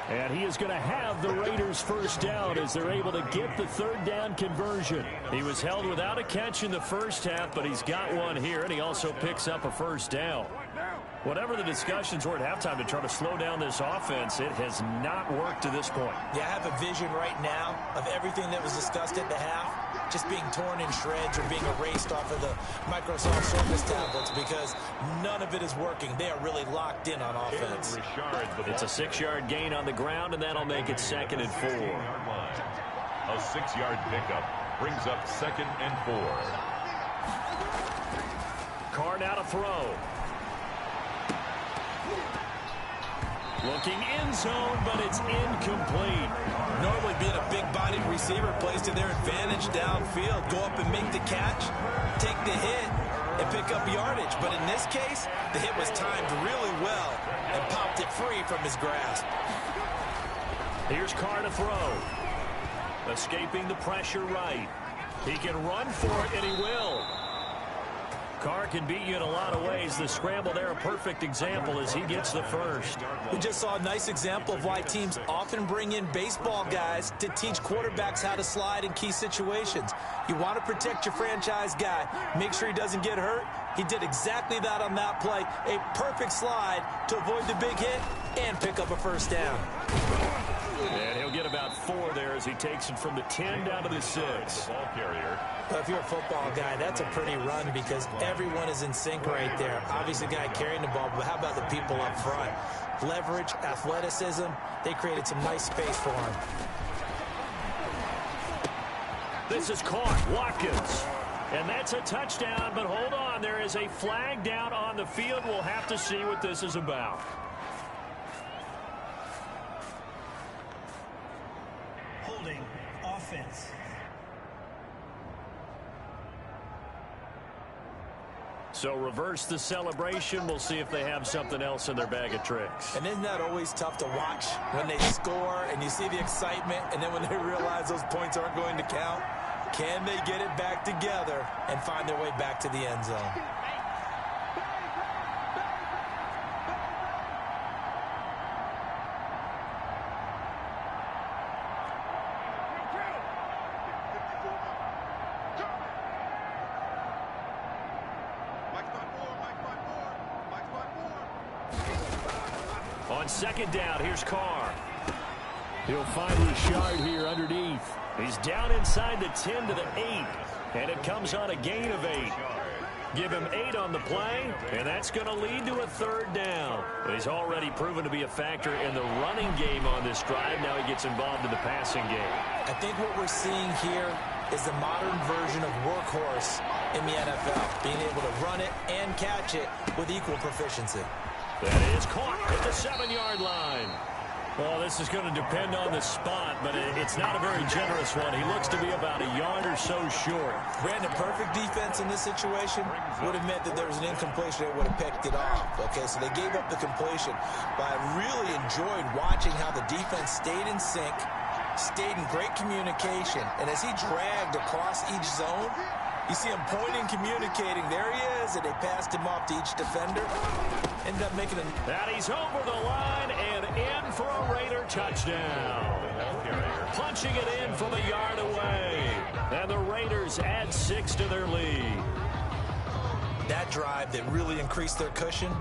And he is going to have the Raiders first down as they're able to get the 3rd down conversion. He was held without a catch in the first half, but he's got one here, and he also picks up a first down. Whatever the discussions were at halftime to try to slow down this offense, it has not worked to this point. Yeah, I have a vision right now of everything that was discussed at the half just being torn in shreds or being erased off of the Microsoft Surface tablets because none of it is working. They are really locked in on offense. It's a 6-yard gain on the ground, and that'll make it 2nd and 4. A 6-yard pickup brings up 2nd and 4. Carr now to throw. Looking in zone, but it's incomplete. Normally being a big-bodied receiver plays to their advantage downfield. Go up and make the catch, take the hit, and pick up yardage. But in this case, the hit was timed really well and popped it free from his grasp. Here's Carr to throw. Escaping the pressure right. He can run for it, and he will. Carr can beat you in a lot of ways. The scramble there, a perfect example as he gets the first. We just saw a nice example of why teams often bring in baseball guys to teach quarterbacks how to slide in key situations. You want to protect your franchise guy. Make sure he doesn't get hurt. He did exactly that on that play. A perfect slide to avoid the big hit and pick up a first down. And he'll get about 4 there as he takes it from the 10 down to the 6. Ball carrier. Well, if you're a football guy, that's a pretty run because everyone is in sync right there. Obviously, the guy carrying the ball, but how about the people up front? Leverage, athleticism, they created some nice space for him. This is caught. Watkins. And that's a touchdown, but hold on. There is a flag down on the field. We'll have to see what this is about. Holding offense. So reverse the celebration. We'll see if they have something else in their bag of tricks. And isn't that always tough to watch when they score and you see the excitement, and then when they realize those points aren't going to count? Can they get it back together and find their way back to the end zone? On second down, here's Carr. He'll find Richard here underneath. He's down inside the 10 to the 8, and it comes on a gain of 8. Give him 8 on the play, and that's going to lead to a third down. He's already proven to be a factor in the running game on this drive. Now he gets involved in the passing game. I think what we're seeing here is the modern version of workhorse in the NFL, being able to run it and catch it with equal proficiency. That is caught at the 7-yard line. Well, this is going to depend on the spot, but it's not a very generous one. He looks to be about a yard or so short. Brandon, perfect defense in this situation would have meant that there was an incompletion. They would have picked it off. Okay, so they gave up the completion. But I really enjoyed watching how the defense stayed in sync, stayed in great communication. And as he dragged across each zone, you see him pointing, communicating. There he is, and they passed him off to each defender. Ended up making a... That he's over the line and in for a Raider touchdown. Punching it in from a yard away. And the Raiders add 6 to their lead. That drive that really increased their cushion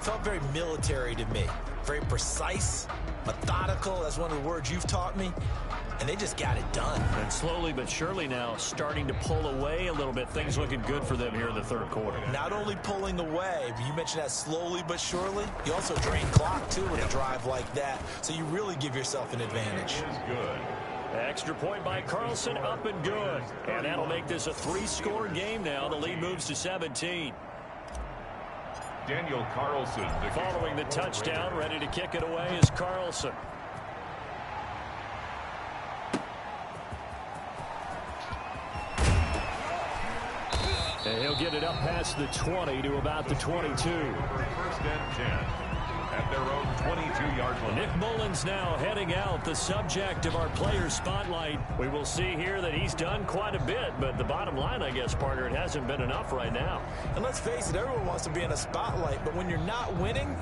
felt very military to me. Very precise, methodical. That's one of the words you've taught me. And they just got it done. And slowly but surely now starting to pull away a little bit. Things looking good for them here in the third quarter. Not only pulling away, but you mentioned that slowly but surely. You also drain clock, too, with a drive like that. So you really give yourself an advantage. Good. Extra point by Carlson, up and good. And that'll make this a 3-score game now. The lead moves to 17. Daniel Carlson. Following the touchdown, ready to kick it away is Carlson. And he'll get it up past the 20 to about the 22. 1st and 10 at their own 22-yard line. Nick Mullins now heading out, the subject of our player spotlight. We will see here that he's done quite a bit, but the bottom line, I guess, partner, it hasn't been enough right now. And let's face it, everyone wants to be in a spotlight, but when you're not winning,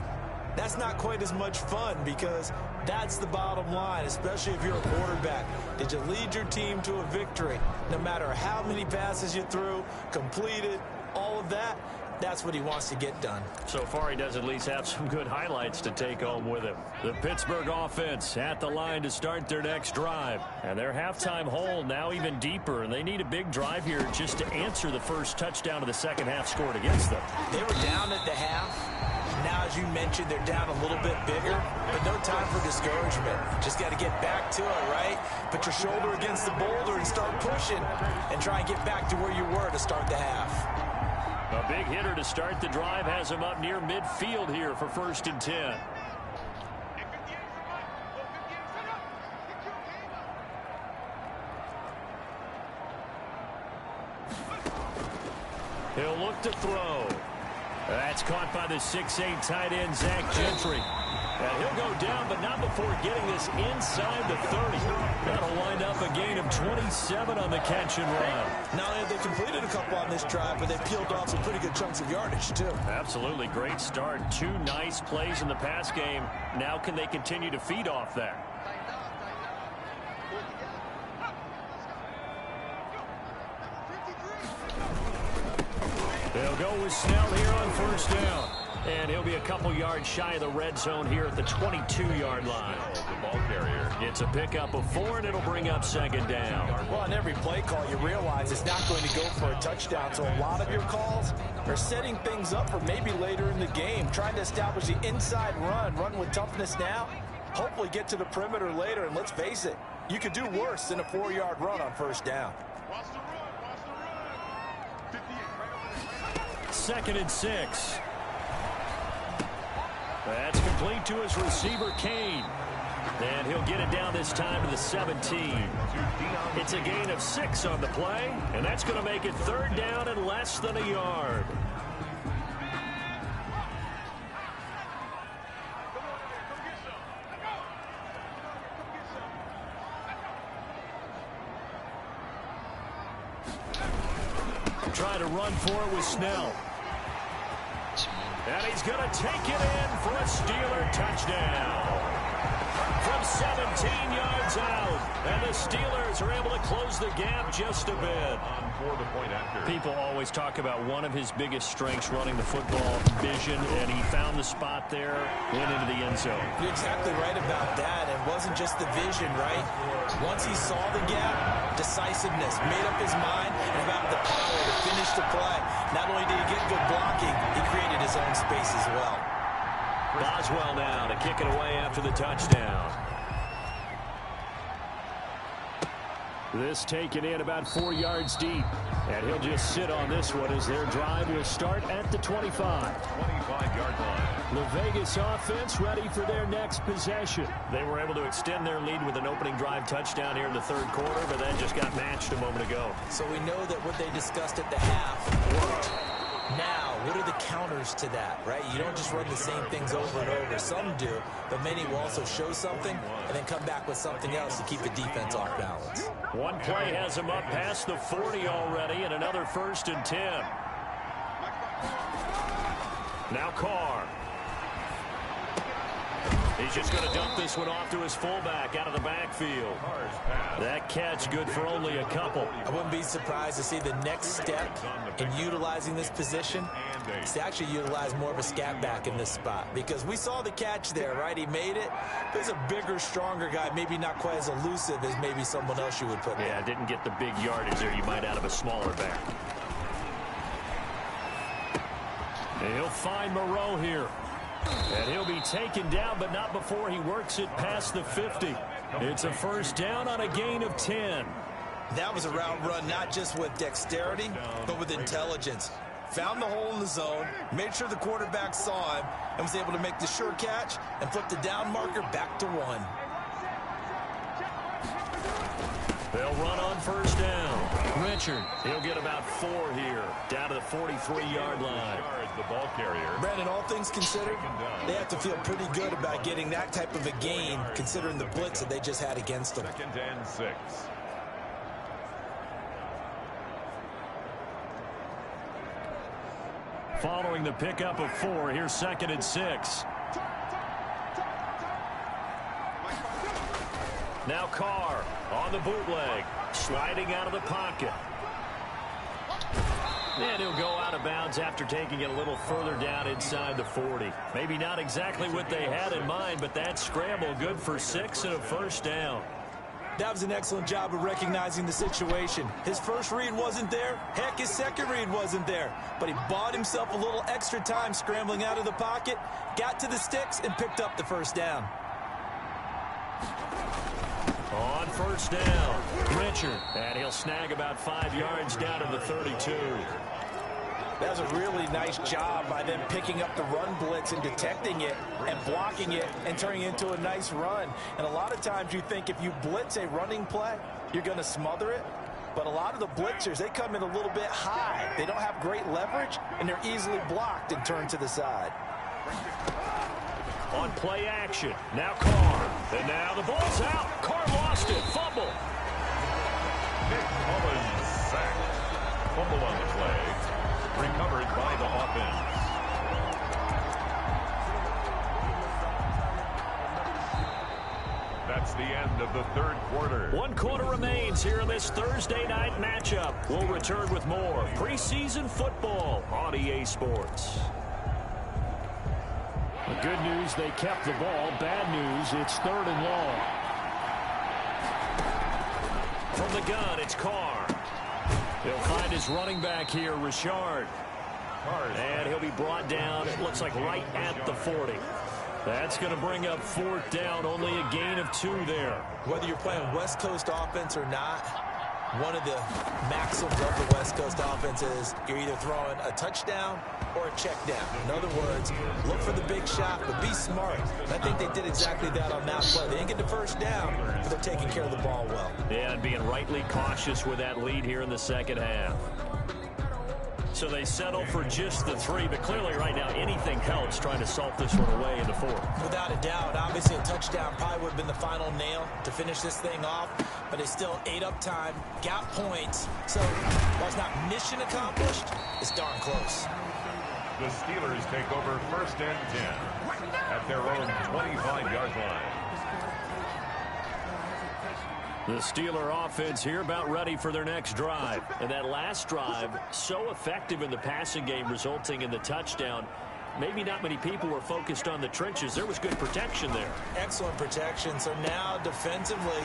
that's not quite as much fun, because that's the bottom line, especially if you're a quarterback. Did you lead your team to a victory? No matter how many passes you threw, completed, all of that, that's what he wants to get done. So far, he does at least have some good highlights to take home with him. The Pittsburgh offense at the line to start their next drive. And their halftime hole now even deeper, and they need a big drive here just to answer the first touchdown of the second half scored against them. They were down at the half. Now, as you mentioned, they're down a little bit bigger, but no time for discouragement. Just got to get back to it, right? Put your shoulder against the boulder and start pushing and try and get back to where you were to start the half. A big hitter to start the drive has him up near midfield here for 1st and 10. He'll look to throw. That's caught by the 6'8" tight end, Zach Gentry. And he'll go down, but not before getting this inside the 30. That'll wind up a gain of 27 on the catch and run. Not only have they completed a couple on this drive, but they peeled off some pretty good chunks of yardage, too. Absolutely. Great start. 2 nice plays in the pass game. Now can they continue to feed off that? They'll go with Snell here on 1st down. And he'll be a couple yards shy of the red zone here at the 22-yard line. The ball carrier. It's a pickup of 4, and it'll bring up 2nd down. Well, on every play call, you realize it's not going to go for a touchdown. So a lot of your calls are setting things up for maybe later in the game, trying to establish the inside run with toughness now, hopefully get to the perimeter later. And let's face it, you could do worse than a 4-yard run on 1st down. 2nd and 6. That's complete to his receiver, Kane. And he'll get it down this time to the 17. It's a gain of 6 on the play, and that's going to make it 3rd down and less than a yard. Trying to run for it with Snell. And he's going to take it in for a Steeler touchdown. From 17 yards out. And the Steelers are able to close the gap just a bit. People always talk about one of his biggest strengths running the football, vision, and he found the spot there, went into the end zone. You're exactly right about that. It wasn't just the vision, right? Once he saw the gap, decisiveness, made up his mind, and about the power to finish the play. Not only did he get good blocking, he created his own space as well. Boswell now to kick it away after the touchdown. This taken in about 4 yards deep. And he'll just sit on this one as their drive will start at the 25. 25-yard line. The Vegas offense ready for their next possession. They were able to extend their lead with an opening drive touchdown here in the third quarter, but that just got matched a moment ago. So we know that what they discussed at the half worked. Now, what are the counters to that, right? You don't just run the same things over and over. Some do, but many will also show something and then come back with something else to keep the defense off balance. One play has him up past the 40 already, and another 1st and 10. Now Carr. He's just going to dump this one off to his fullback out of the backfield. That catch good for only a couple. I wouldn't be surprised to see the next step in utilizing this position is to actually utilize more of a scat back in this spot. Because we saw the catch there, right? He made it. But he's a bigger, stronger guy, maybe not quite as elusive as maybe someone else you would put there. Yeah, didn't get the big yardage there you might out of a smaller back. And he'll find Moreau here. And he'll be taken down, but not before he works it past the 50. It's a first down on a gain of 10. That was a route run, not just with dexterity, but with intelligence. Found the hole in the zone, made sure the quarterback saw him, and was able to make the sure catch and flip the down marker back to 1. They'll run on first down. Richard, he'll get about 4 here, down to the 43-yard line. The ball carrier. Brandon, all things considered, they have to feel pretty good about getting that type of a gain, considering the blitz that they just had against them. 2nd and 6. Following the pickup of 4, here's 2nd and 6. Now Carr on the bootleg, sliding out of the pocket. And he'll go out of bounds after taking it a little further down inside the 40. Maybe not exactly what they had in mind, but that scramble good for 6 and a first down. That was an excellent job of recognizing the situation. His first read wasn't there. Heck, his second read wasn't there. But he bought himself a little extra time scrambling out of the pocket, got to the sticks, and picked up the first down. On first down, Richard. And he'll snag about 5 yards down to the 32. That was a really nice job by them picking up the run blitz and detecting it and blocking it and turning it into a nice run. And a lot of times you think if you blitz a running play, you're going to smother it. But a lot of the blitzers, they come in a little bit high. They don't have great leverage, and they're easily blocked and turned to the side. On play action, now Carr. And now the ball's out. Carr lost it. Fumble. Nick Mullins sacked. Fumble on the play. Recovered by the offense. That's the end of the third quarter. 1 quarter remains here in this Thursday night matchup. We'll return with more preseason football on EA Sports. The good news, they kept the ball. Bad news, it's 3rd and long. From the gun, it's Carr. He'll find his running back here, Richard. And he'll be brought down, it looks like right at the 40. That's going to bring up 4th down, only a gain of 2 there. Whether you're playing West Coast offense or not, one of the maxims of the West Coast offense is you're either throwing a touchdown or a check down. In other words, look for the big shot, but be smart. And I think they did exactly that on that play. They didn't get the first down, but they're taking care of the ball well. Yeah, and being rightly cautious with that lead here in the second half. so they settle for just the 3. But clearly right now anything helps trying to salt this one away in the 4th. Without a doubt, obviously a touchdown probably would have been the final nail to finish this thing off, but they still ate up time, got points. So while it's not mission accomplished, it's darn close. The Steelers take over 1st and 10 at their own 25-yard line. The Steeler offense here about ready for their next drive. And that last drive, so effective in the passing game, resulting in the touchdown. Maybe not many people were focused on the trenches. There was good protection there. Excellent protection. So now defensively,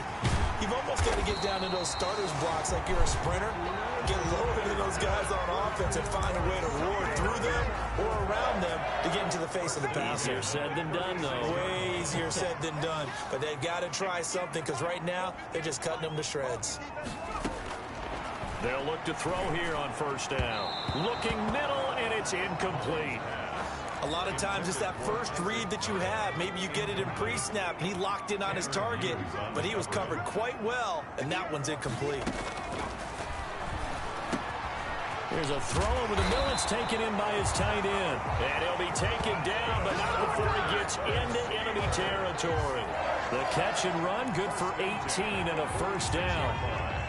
you've almost got to get down to those starters blocks like you're a sprinter. Get lower than those guys on offense and find a way to roar through them or around them to get into the face of the passer. Easier said than done, though. Way easier said than done. But they've got to try something because right now they're just cutting them to shreds. They'll look to throw here on 1st down. Looking middle, and it's incomplete. A lot of times it's that first read that you have. Maybe you get it in pre-snap, and he locked in on his target, but he was covered quite well, and that one's incomplete. Here's a throw over the middle. It's taken in by his tight end. And he'll be taken down, but not before he gets into enemy territory. The catch and run, good for 18 and a 1st down.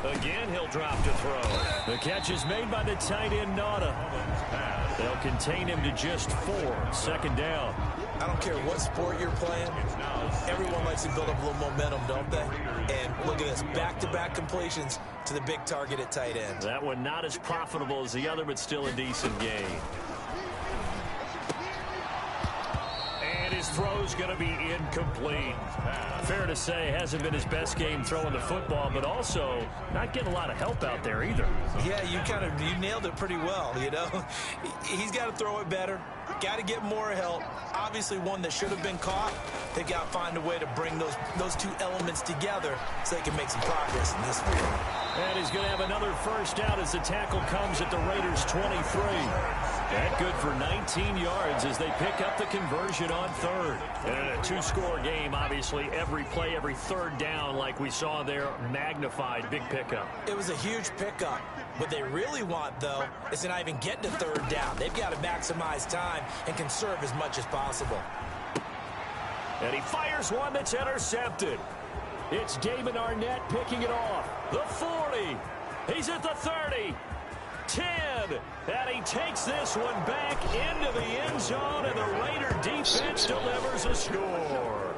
Again, he'll drop to throw. The catch is made by the tight end, Nauta. They'll contain him to just 4. 2nd down. I don't care what sport you're playing. Everyone likes to build up a little momentum, don't they? And look at this, back-to-back completions to the big target at tight end. That one not as profitable as the other, but still a decent gain. And his throw's going to be incomplete. Fair to say, hasn't been his best game throwing the football, but also not getting a lot of help out there either. Yeah, you nailed it pretty well, you know. He's got to throw it better. Got to get more help. Obviously one that should have been caught. They got to find a way to bring those two elements together so they can make some progress in this field. And he's going to have another 1st down as the tackle comes at the Raiders' 23. That good for 19 yards as they pick up the conversion on 3rd. And in a 2-score game, obviously, every play, every 3rd down, like we saw there, magnified, big pickup. It was a huge pickup. What they really want, though, is to not even get to 3rd down. They've got to maximize time and conserve as much as possible. And he fires one that's intercepted. It's Damon Arnett picking it off. The 40. He's at the 30. 10. And he takes this one back into the end zone, and the Raider defense delivers a score.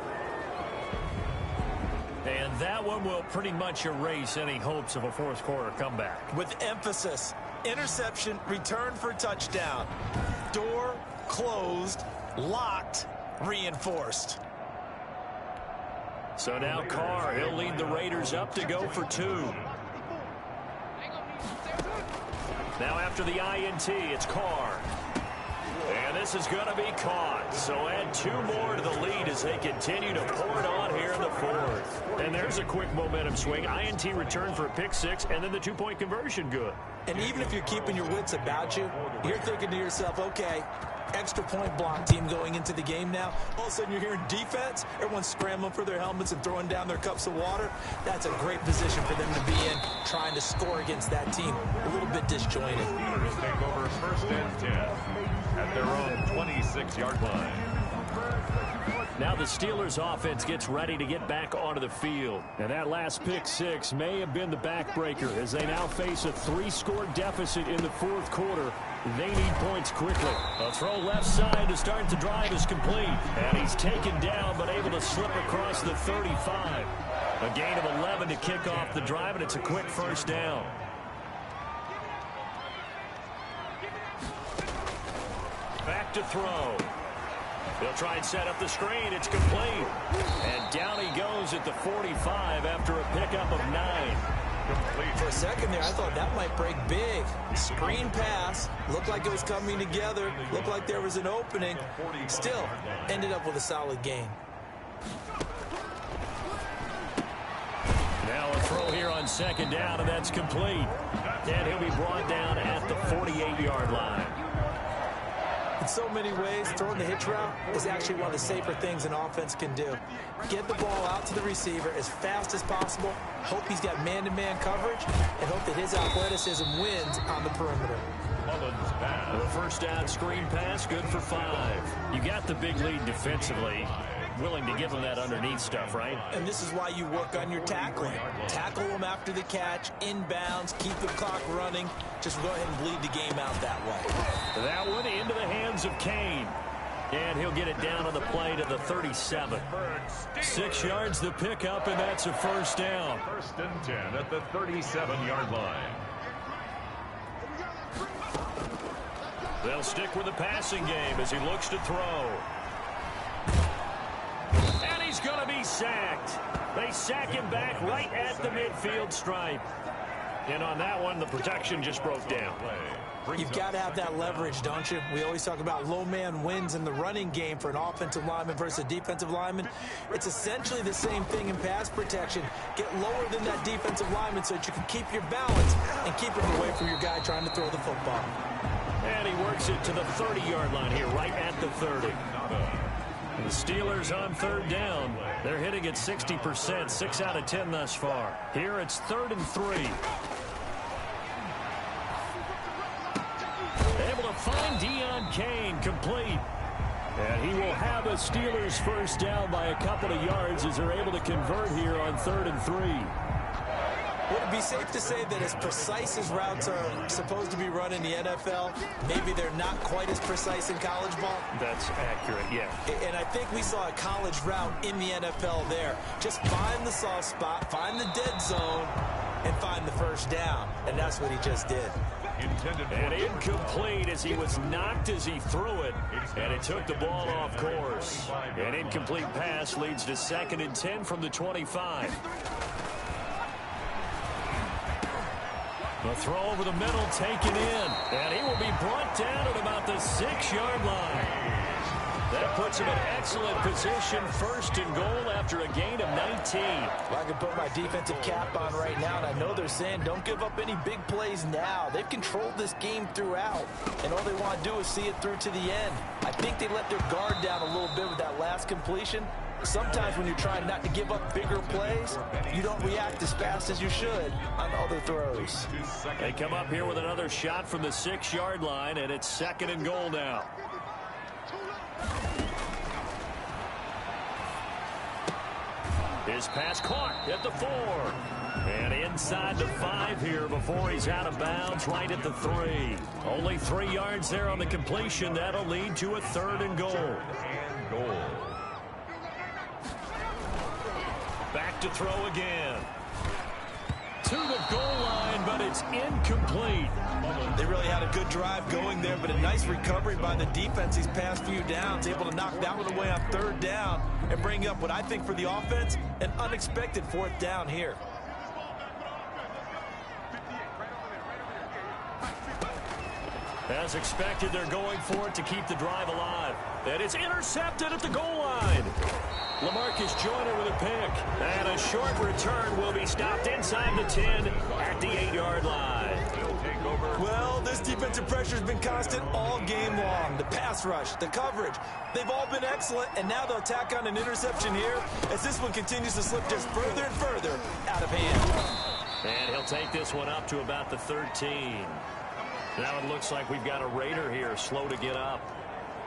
And that one will pretty much erase any hopes of a 4th quarter comeback. With emphasis, interception, return for touchdown. Door closed, locked, reinforced. So now Carr, he'll lead the Raiders up to go for 2. Now after the INT, it's Carr. And this is going to be caught. So add 2 more to the lead as they continue to pour it on here in the 4th. And there's a quick momentum swing. INT return for a pick 6, and then the 2-point conversion good. And even if you're keeping your wits about you, you're thinking to yourself, okay, extra point block team going into the game now. All of a sudden you're hearing defense. Everyone's scrambling for their helmets and throwing down their cups of water. That's a great position for them to be in, trying to score against that team. A little bit disjointed. Steelers take over 1st and 10 at their own 26-yard line. Now the Steelers offense gets ready to get back onto the field. And that last pick 6 may have been the backbreaker as they now face a 3-score deficit in the 4th quarter. They need points quickly. A throw left side to start the drive is complete. And he's taken down but able to slip across the 35. A gain of 11 to kick off the drive, and it's a quick 1st down. Back to throw. He'll try and set up the screen. It's complete. And down he goes at the 45 after a pickup of 9. Complete. For a second there, I thought that might break big. Screen pass. Looked like it was coming together. Looked like there was an opening. Still, ended up with a solid gain. Now a throw here on 2nd down, and that's complete. And he'll be brought down at the 48-yard line. In so many ways, throwing the hitch route is actually one of the safer things an offense can do. Get the ball out to the receiver as fast as possible, hope he's got man-to-man coverage, and hope that his athleticism wins on the perimeter. The first down screen pass, good for 5. You got the big lead defensively. Willing to give them that underneath stuff, right? And this is why you work on your tackling. Tackle them after the catch, inbounds, keep the clock running. Just go ahead and bleed the game out that way. That one into the hands of Kane. And he'll get it down on the play to the 37. 6 yards the pickup, and that's a first down. First and 10 at the 37-yard line. They'll stick with the passing game as he looks to throw. And he's going to be sacked. They sack him back right at the midfield stripe. And on that one, the protection just broke down. You've got to have that leverage, don't you? We always talk about low man wins in the running game for an offensive lineman versus a defensive lineman. It's essentially the same thing in pass protection. Get lower than that defensive lineman so that you can keep your balance and keep him away from your guy trying to throw the football. And he works it to the 30-yard line here, right at the 30. The Steelers on third down. They're hitting at 60%, 6 out of 10 thus far. Here it's 3rd and 3. Able to find Deion Kane, complete. And he will have a Steelers first down by a couple of yards as they're able to convert here on 3rd and 3. Would it be safe to say that as precise as routes are supposed to be run in the NFL, maybe they're not quite as precise in college ball? That's accurate, yeah. And I think we saw a college route in the NFL there. Just find the soft spot, find the dead zone, and find the first down. And that's what he just did. And incomplete as he was knocked as he threw it. And it took the ball off course. An incomplete pass leads to 2nd and 10 from the 25. The throw over the middle taken in. And he will be brought down at about the 6-yard line. That puts him in excellent position, 1st and goal after a gain of 19. Well, I can put my defensive cap on right now, and I know they're saying don't give up any big plays now. They've controlled this game throughout, and all they want to do is see it through to the end. I think they let their guard down a little bit with that last completion. Sometimes when you're trying not to give up bigger plays, you don't react as fast as you should on other throws. They come up here with another shot from the 6-yard line, and it's 2nd and goal now. His pass caught at the 4. And inside the 5 here before he's out of bounds, right at the 3. Only 3 yards there on the completion. That'll lead to a 3rd and goal. Back to throw again. To the goal line, but it's incomplete. They really had a good drive going there, but a nice recovery by the defense these past few downs, able to knock that one away on 3rd down and bring up what I think for the offense, an unexpected 4th down here. As expected, they're going for it to keep the drive alive. And it's intercepted at the goal line. LaMarcus Joyner with a pick. And a short return will be stopped inside the 10 at the 8-yard line. Well, this defensive pressure has been constant all game long. The pass rush, the coverage, they've all been excellent, and now they'll tack on an interception here as this one continues to slip just further and further out of hand. And he'll take this one up to about the 13. Now it looks like we've got a Raider here slow to get up.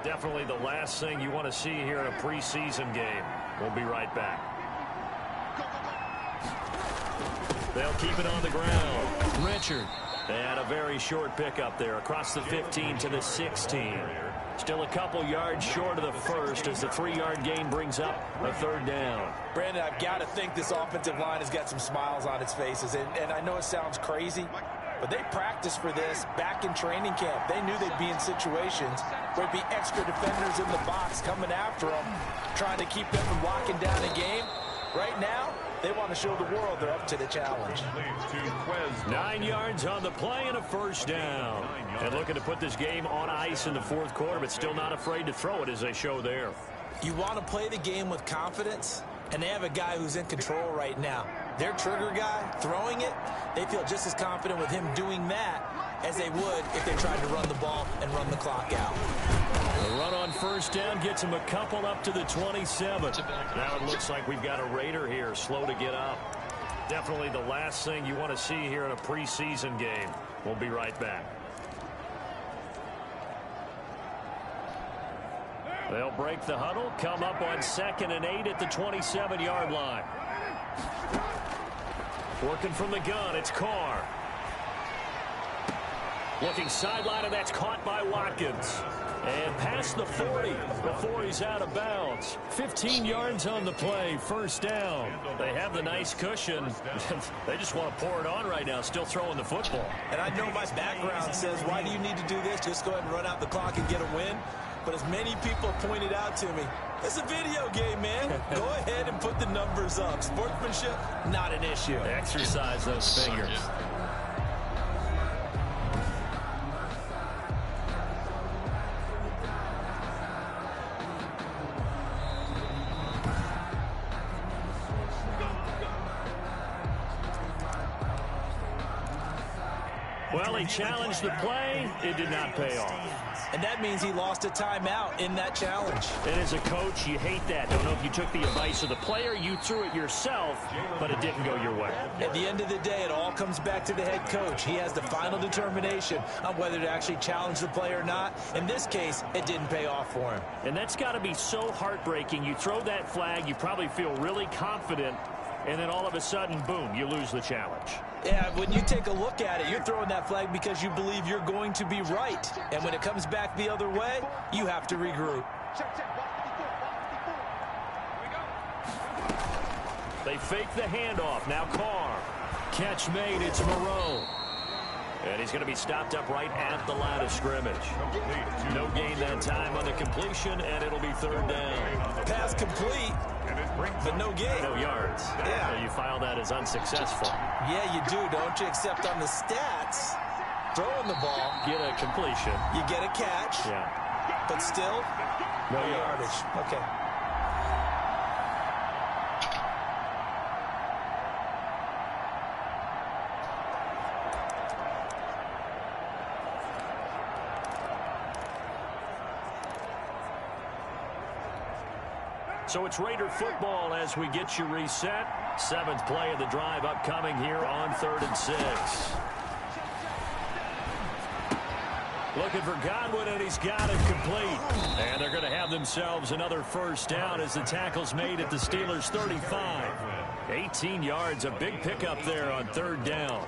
Definitely the last thing you want to see here in a preseason game. We'll be right back. They'll keep it on the ground. Richard. And a very short pickup there across the 15 to the 16. Still a couple yards short of the first as the 3-yard gain brings up a 3rd down. Brandon, I've got to think this offensive line has got some smiles on its faces. And I know it sounds crazy, but they practiced for this back in training camp. They knew they'd be in situations where there'd be extra defenders in the box coming after them, trying to keep them from locking down a game. Right now, they want to show the world they're up to the challenge. 9 yards on the play and a 1st down. And looking to put this game on ice in the 4th quarter, but still not afraid to throw it as they show there. You want to play the game with confidence, and they have a guy who's in control right now. Their trigger guy, throwing it, they feel just as confident with him doing that as they would if they tried to run the ball and run the clock out. first down gets him a couple up to the 27. Now it looks like we've got a Raider here, slow to get up. Definitely the last thing you want to see here in a preseason game. We'll be right back. They'll break the huddle, come up on 2nd and 8 at the 27-yard line. Working from the gun, it's Carr. Looking sideline, and that's caught by Watkins. And past the 40 before he's out of bounds. 15 yards on the play, first down. They have the nice cushion. They just want to pour it on right now, still throwing the football. And I know my background says, why do you need to do this? Just go ahead and run out the clock and get a win. But as many people pointed out to me, it's a video game, man. Go ahead and put the numbers up. Sportsmanship, not an issue. Exercise those fingers. Well, he challenged the play. It did not pay off. And that means he lost a timeout in that challenge. And as a coach, you hate that. Don't know if you took the advice of the player, you threw it yourself, but it didn't go your way. At the end of the day, it all comes back to the head coach. He has the final determination on whether to actually challenge the play or not. In this case, it didn't pay off for him. And that's got to be so heartbreaking. You throw that flag, you probably feel really confident, and then all of a sudden, boom, you lose the challenge. Yeah, when you take a look at it, you're throwing that flag because you believe you're going to be right. And when it comes back the other way, you have to regroup. They fake the handoff. Now Carr. Catch made. It's Moreau. And he's going to be stopped up right at the line of scrimmage. No gain that time on the completion, and it'll be third down. Pass complete, but no gain. No yards. Yeah. So you file that as unsuccessful. Yeah, you do, don't you? Except on the stats, throwing the ball, Get a completion. you get a catch, Yeah. but still, No yardage. Okay. So it's Raider football as we get you reset. 7th play of the drive upcoming here on 3rd and 6. Looking for Godwin, and he's got it complete. And they're going to have themselves another first down as the tackle's made at the Steelers' 35. 18 yards, a big pickup there on 3rd down.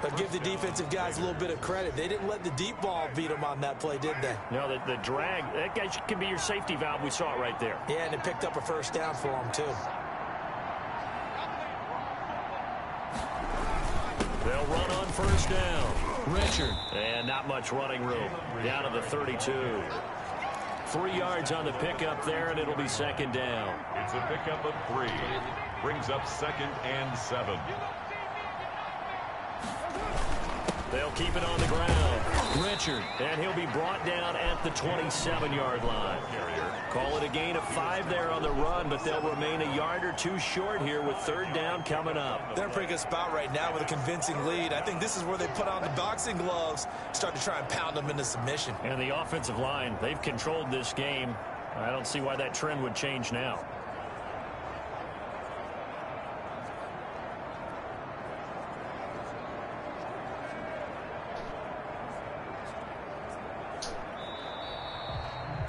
But give the defensive guys a little bit of credit. They didn't let the deep ball beat them on that play, did they? No, the drag, that guy can be your safety valve. We saw it right there. Yeah, and it picked up a first down for them, too. They'll run on first down. Richard. And not much running room. Down to the 32. 3 yards on the pickup there, and it'll be 2nd down. It's a pickup of 3. Brings up 2nd and 7. They'll keep it on the ground. Richard. And he'll be brought down at the 27-yard line. Call it a gain of 5 there on the run, but they'll remain a yard or 2 short here with 3rd down coming up. They're in a pretty good spot right now with a convincing lead. I think this is where they put on the boxing gloves, start to try and pound them into submission. And the offensive line, they've controlled this game. I don't see why that trend would change now.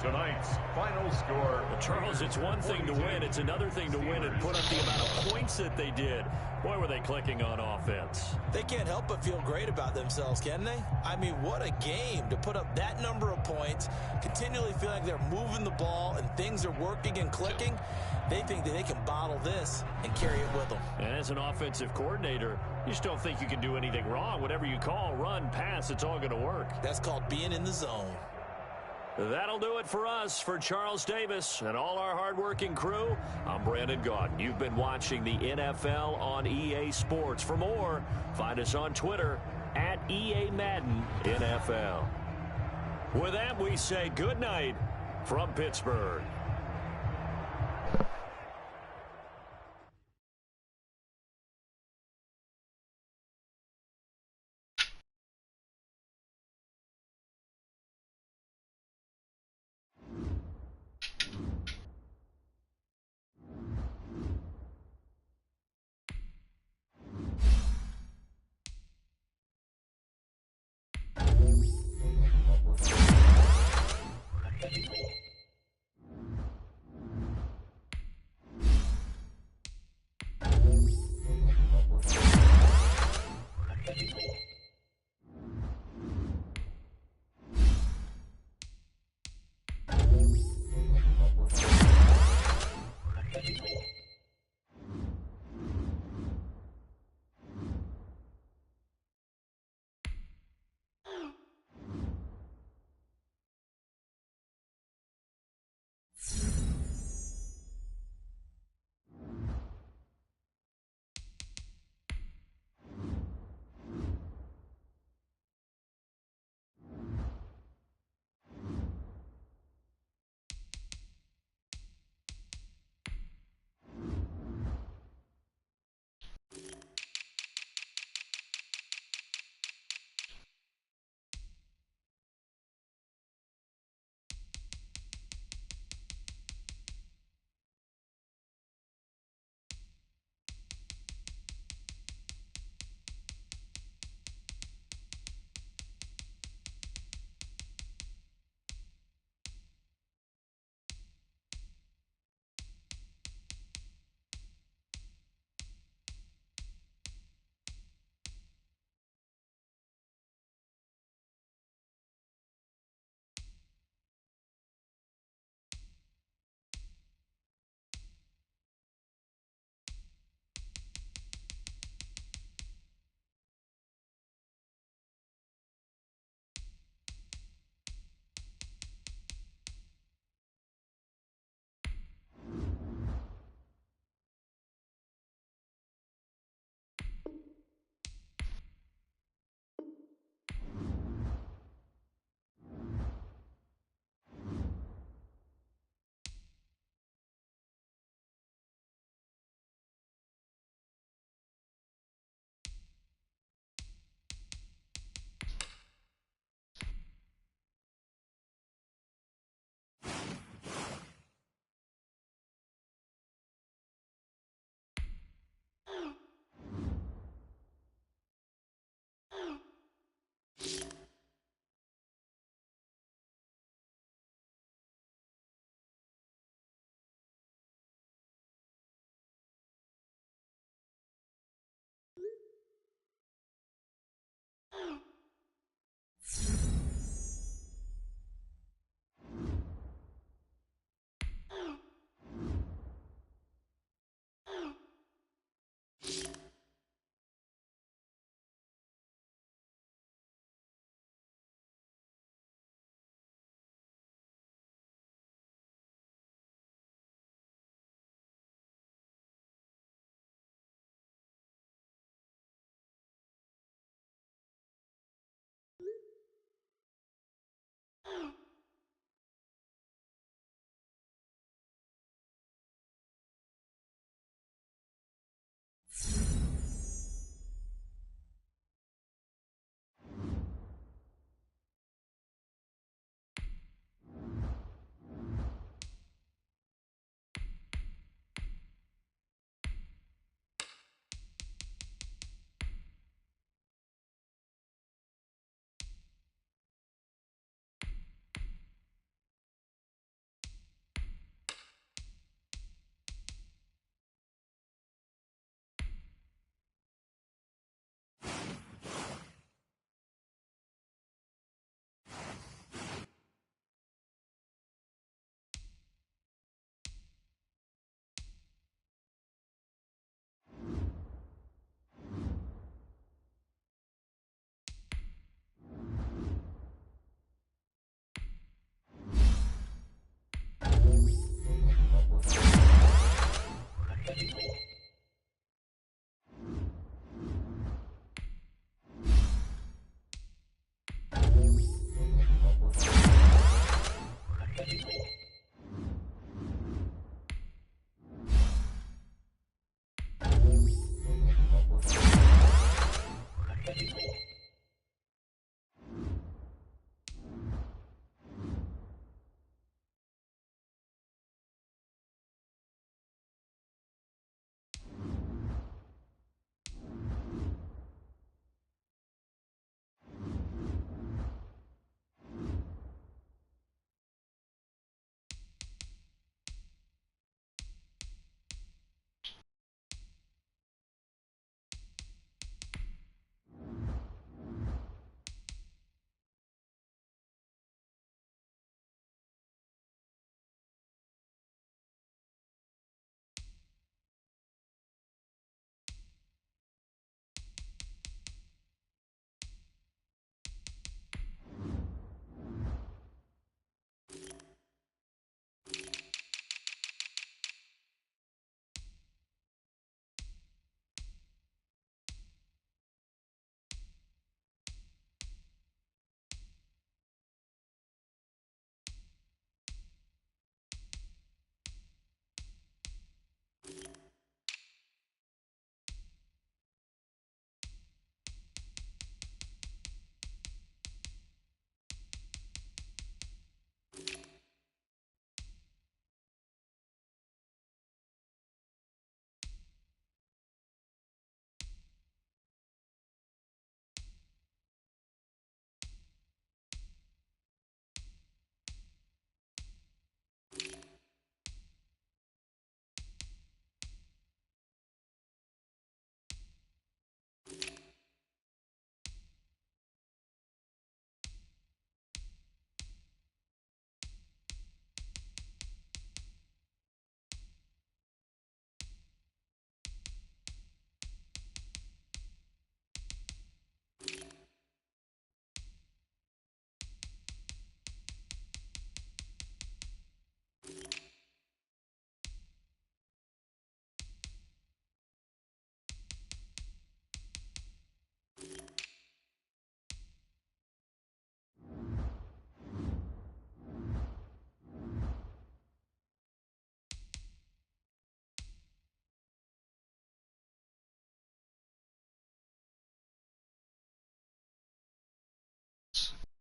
Tonight's final score. Well, Charles, it's one thing to win. It's another thing to win and put up the amount of points that they did. Boy, were they clicking on offense. They can't help but feel great about themselves, can they? I mean, what a game to put up that number of points, continually feel like they're moving the ball and things are working and clicking. They think that they can bottle this and carry it with them. And as an offensive coordinator, you just don't think you can do anything wrong. Whatever you call, run, pass, it's all going to work. That's called being in the zone. That'll do it for us. For Charles Davis and all our hardworking crew, I'm Brandon Gaudin. You've been watching the NFL on EA Sports. For more, find us on Twitter at EA Madden NFL. With that, we say good night from Pittsburgh.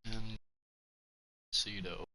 And Cedo.